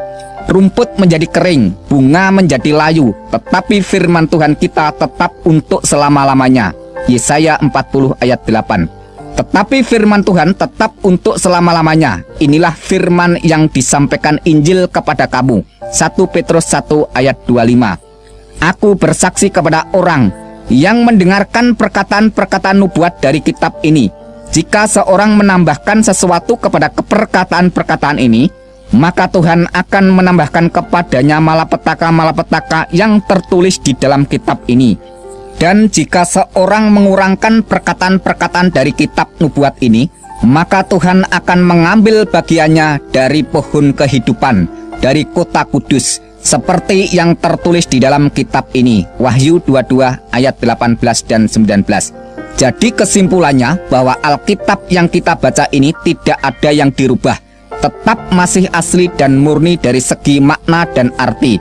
Rumput menjadi kering, bunga menjadi layu, tetapi firman Tuhan kita tetap untuk selama-lamanya. Yesaya 40 ayat 8. Tetapi firman Tuhan tetap untuk selama-lamanya. Inilah firman yang disampaikan Injil kepada kamu. 1 Petrus 1 ayat 25. Aku bersaksi kepada orang yang mendengarkan perkataan-perkataan nubuat dari kitab ini. Jika seorang menambahkan sesuatu kepada perkataan-perkataan ini, maka Tuhan akan menambahkan kepadanya malapetaka-malapetaka yang tertulis di dalam kitab ini. Dan jika seorang mengurangkan perkataan-perkataan dari kitab nubuat ini, maka Tuhan akan mengambil bagiannya dari pohon kehidupan, dari kota kudus, seperti yang tertulis di dalam kitab ini. Wahyu 22 ayat 18 dan 19. Jadi kesimpulannya bahwa Alkitab yang kita baca ini tidak ada yang dirubah, tetap masih asli dan murni dari segi makna dan arti.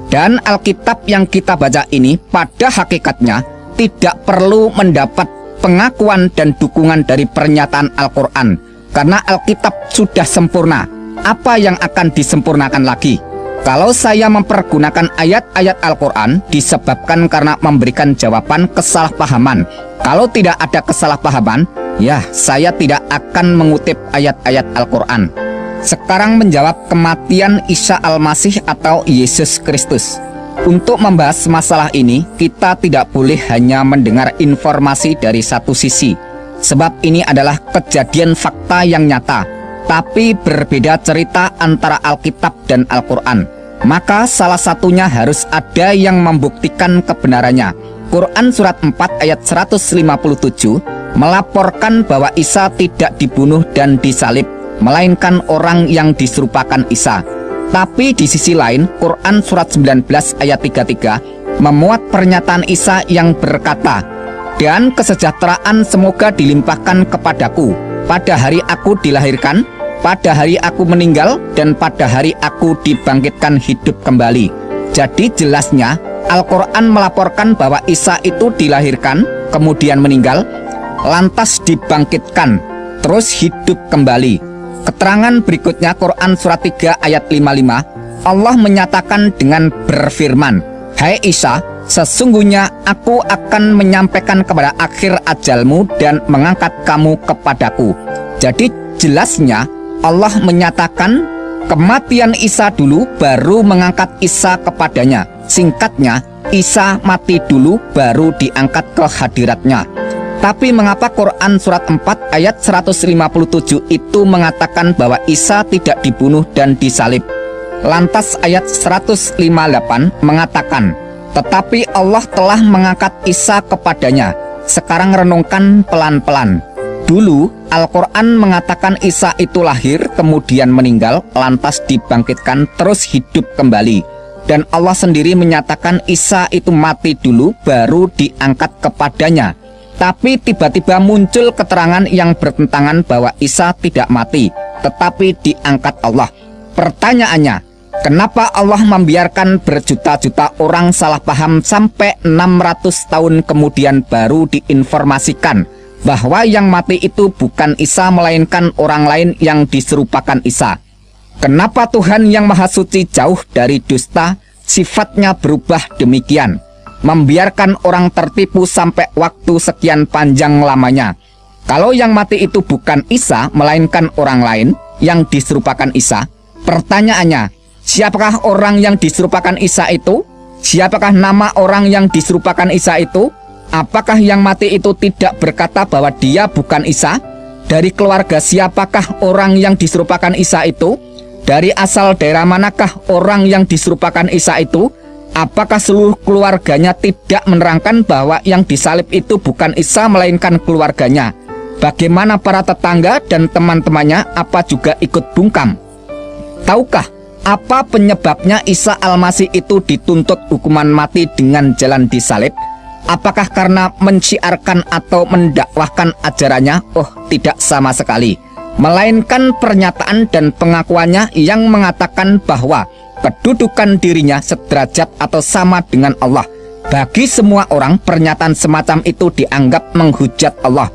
Dan Alkitab yang kita baca ini pada hakikatnya tidak perlu mendapat pengakuan dan dukungan dari pernyataan Al-Quran, karena Alkitab sudah sempurna. Apa yang akan disempurnakan lagi? Kalau saya mempergunakan ayat-ayat Al-Quran disebabkan karena memberikan jawaban kesalahpahaman. Kalau tidak ada kesalahpahaman, ya saya tidak akan mengutip ayat-ayat Al-Quran. Sekarang menjawab kematian Isa Al-Masih atau Yesus Kristus. Untuk membahas masalah ini, kita tidak boleh hanya mendengar informasi dari satu sisi, sebab ini adalah kejadian fakta yang nyata, tapi berbeda cerita antara Alkitab dan Al-Quran. Maka salah satunya harus ada yang membuktikan kebenarannya. Quran surat 4 ayat 157 melaporkan bahwa Isa tidak dibunuh dan disalib, melainkan orang yang diserupakan Isa. Tapi di sisi lain, Quran surat 19 ayat 33 memuat pernyataan Isa yang berkata, dan kesejahteraan semoga dilimpahkan kepadaku pada hari aku dilahirkan, pada hari aku meninggal, dan pada hari aku dibangkitkan hidup kembali. Jadi jelasnya Al-Quran melaporkan bahwa Isa itu dilahirkan, kemudian meninggal, lantas dibangkitkan, terus hidup kembali. Keterangan berikutnya Quran surat 3 ayat 55, Allah menyatakan dengan berfirman, hai Isa, sesungguhnya aku akan menyampaikan kepada akhir ajalmu dan mengangkat kamu kepadaku. Jadi jelasnya Allah menyatakan kematian Isa dulu baru mengangkat Isa kepadanya. Singkatnya, Isa mati dulu baru diangkat ke hadiratnya. Tapi mengapa Quran surat 4 ayat 157 itu mengatakan bahwa Isa tidak dibunuh dan disalib? Lantas ayat 158 mengatakan, tetapi Allah telah mengangkat Isa kepadanya. Sekarang renungkan pelan-pelan. Dulu Al-Quran mengatakan Isa itu lahir, kemudian meninggal, lantas dibangkitkan, terus hidup kembali. Dan Allah sendiri menyatakan Isa itu mati dulu, baru diangkat kepadanya. Tapi tiba-tiba muncul keterangan yang bertentangan bahwa Isa tidak mati, tetapi diangkat Allah. Pertanyaannya, kenapa Allah membiarkan berjuta-juta orang salah paham sampai 600 tahun kemudian baru diinformasikan bahwa yang mati itu bukan Isa melainkan orang lain yang diserupakan Isa? Kenapa Tuhan yang Maha Suci jauh dari dusta sifatnya berubah demikian, membiarkan orang tertipu sampai waktu sekian panjang lamanya? Kalau yang mati itu bukan Isa melainkan orang lain yang diserupakan Isa, pertanyaannya, siapakah orang yang diserupakan Isa itu? Siapakah nama orang yang diserupakan Isa itu? Apakah yang mati itu tidak berkata bahwa dia bukan Isa? Dari keluarga siapakah orang yang diserupakan Isa itu? Dari asal daerah manakah orang yang diserupakan Isa itu? Apakah seluruh keluarganya tidak menerangkan bahwa yang disalib itu bukan Isa melainkan keluarganya? Bagaimana para tetangga dan teman-temannya, apa juga ikut bungkam? Tahukah apa penyebabnya Isa Al-Masih itu dituntut hukuman mati dengan jalan disalib? Apakah karena menciarkan atau mendakwahkan ajarannya? Oh, tidak sama sekali. Melainkan pernyataan dan pengakuannya yang mengatakan bahwa kedudukan dirinya sederajat atau sama dengan Allah. Bagi semua orang, pernyataan semacam itu dianggap menghujat Allah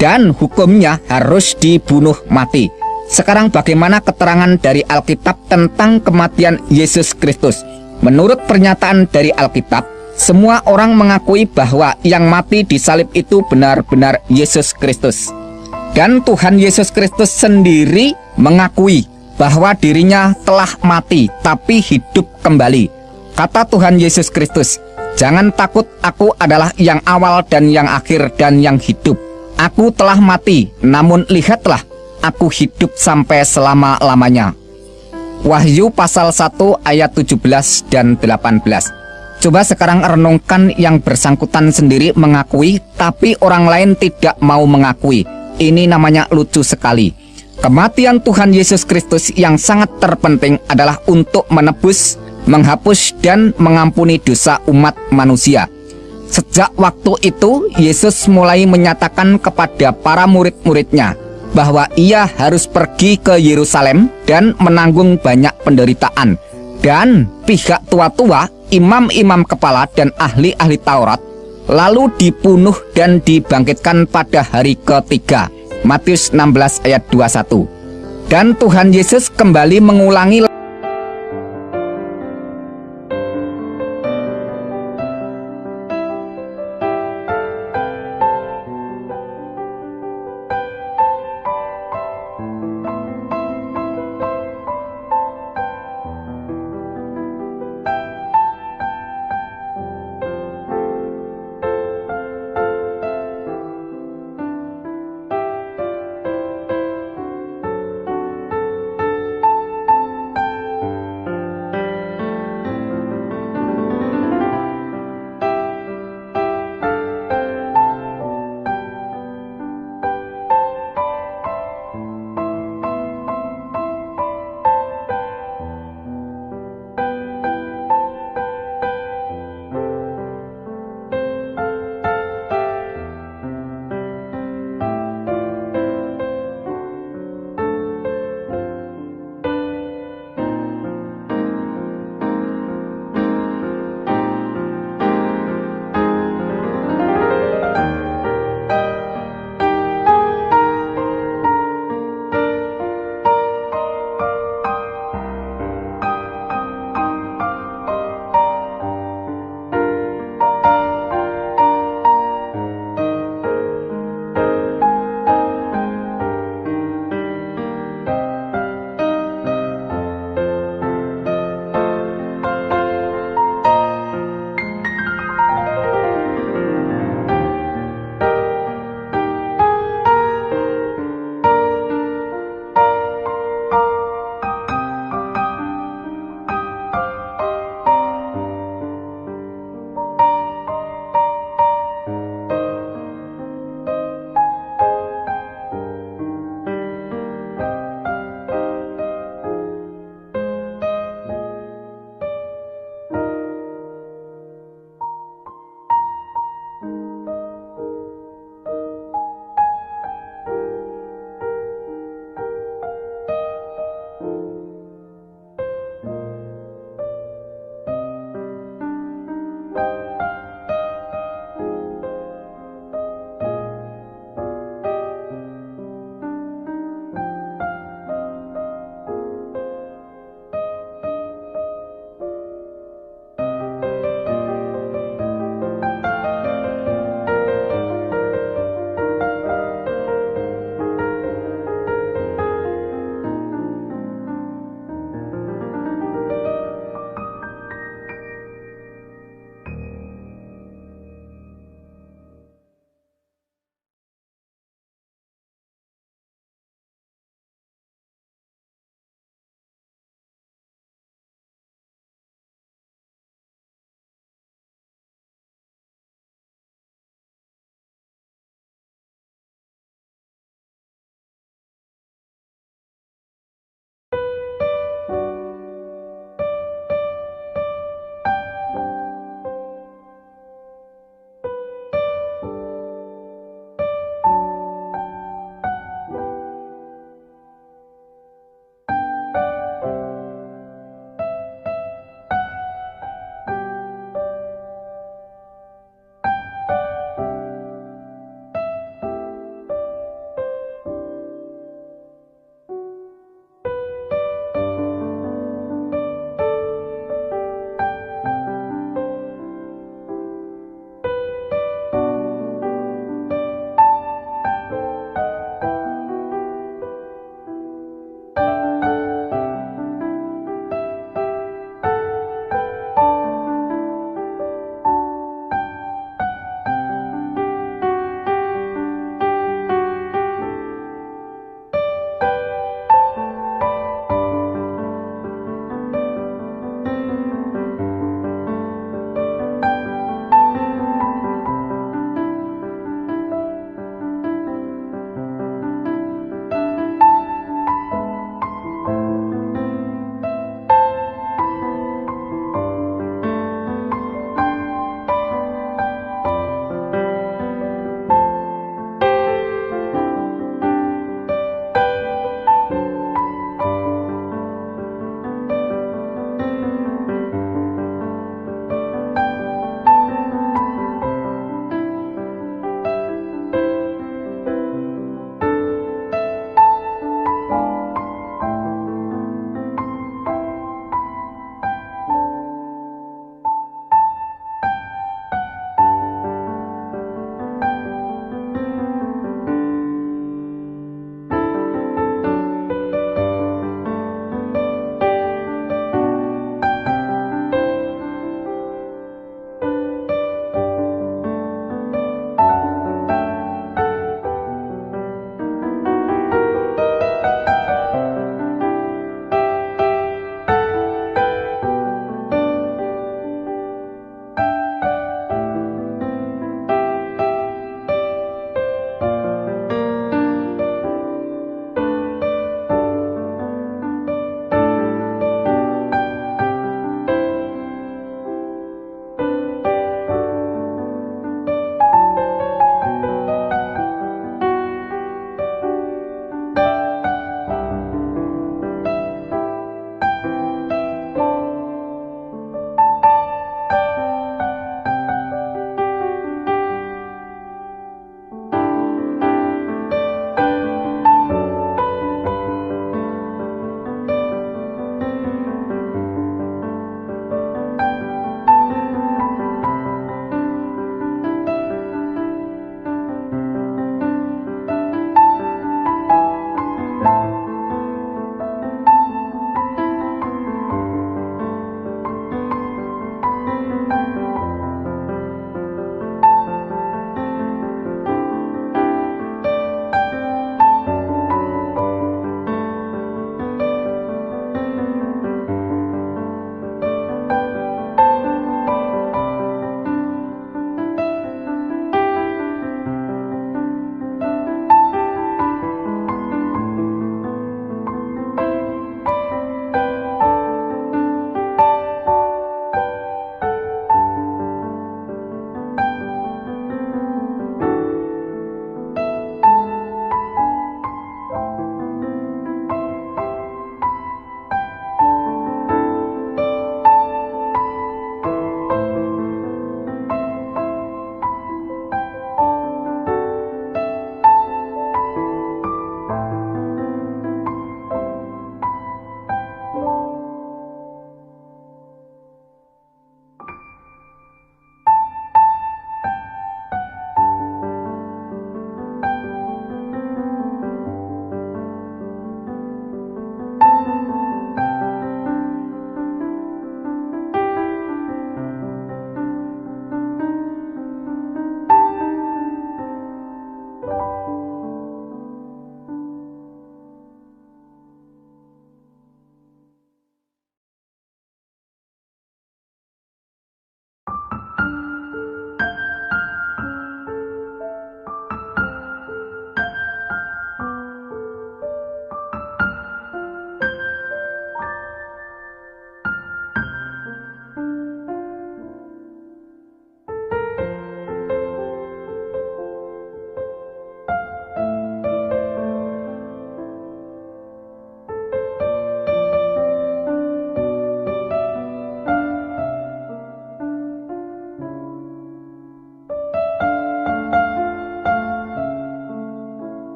dan hukumnya harus dibunuh mati. Sekarang bagaimana keterangan dari Alkitab tentang kematian Yesus Kristus? Menurut pernyataan dari Alkitab, semua orang mengakui bahwa yang mati di salib itu benar-benar Yesus Kristus. Dan Tuhan Yesus Kristus sendiri mengakui bahwa dirinya telah mati tapi hidup kembali. Kata Tuhan Yesus Kristus, "Jangan takut, aku adalah yang awal dan yang akhir dan yang hidup. Aku telah mati, namun lihatlah, aku hidup sampai selama-lamanya." Wahyu pasal 1 ayat 17 dan 18. Coba sekarang renungkan, yang bersangkutan sendiri mengakui, tapi orang lain tidak mau mengakui. Ini namanya lucu sekali. Kematian Tuhan Yesus Kristus yang sangat terpenting adalah untuk menebus, menghapus, dan mengampuni dosa umat manusia. Sejak waktu itu, Yesus mulai menyatakan kepada para murid-muridnya bahwa ia harus pergi ke Yerusalem dan menanggung banyak penderitaan. Dan pihak tua-tua, imam-imam kepala dan ahli-ahli Taurat lalu dibunuh dan dibangkitkan pada hari ketiga. Matius 16 ayat 21. Dan Tuhan Yesus kembali mengulangi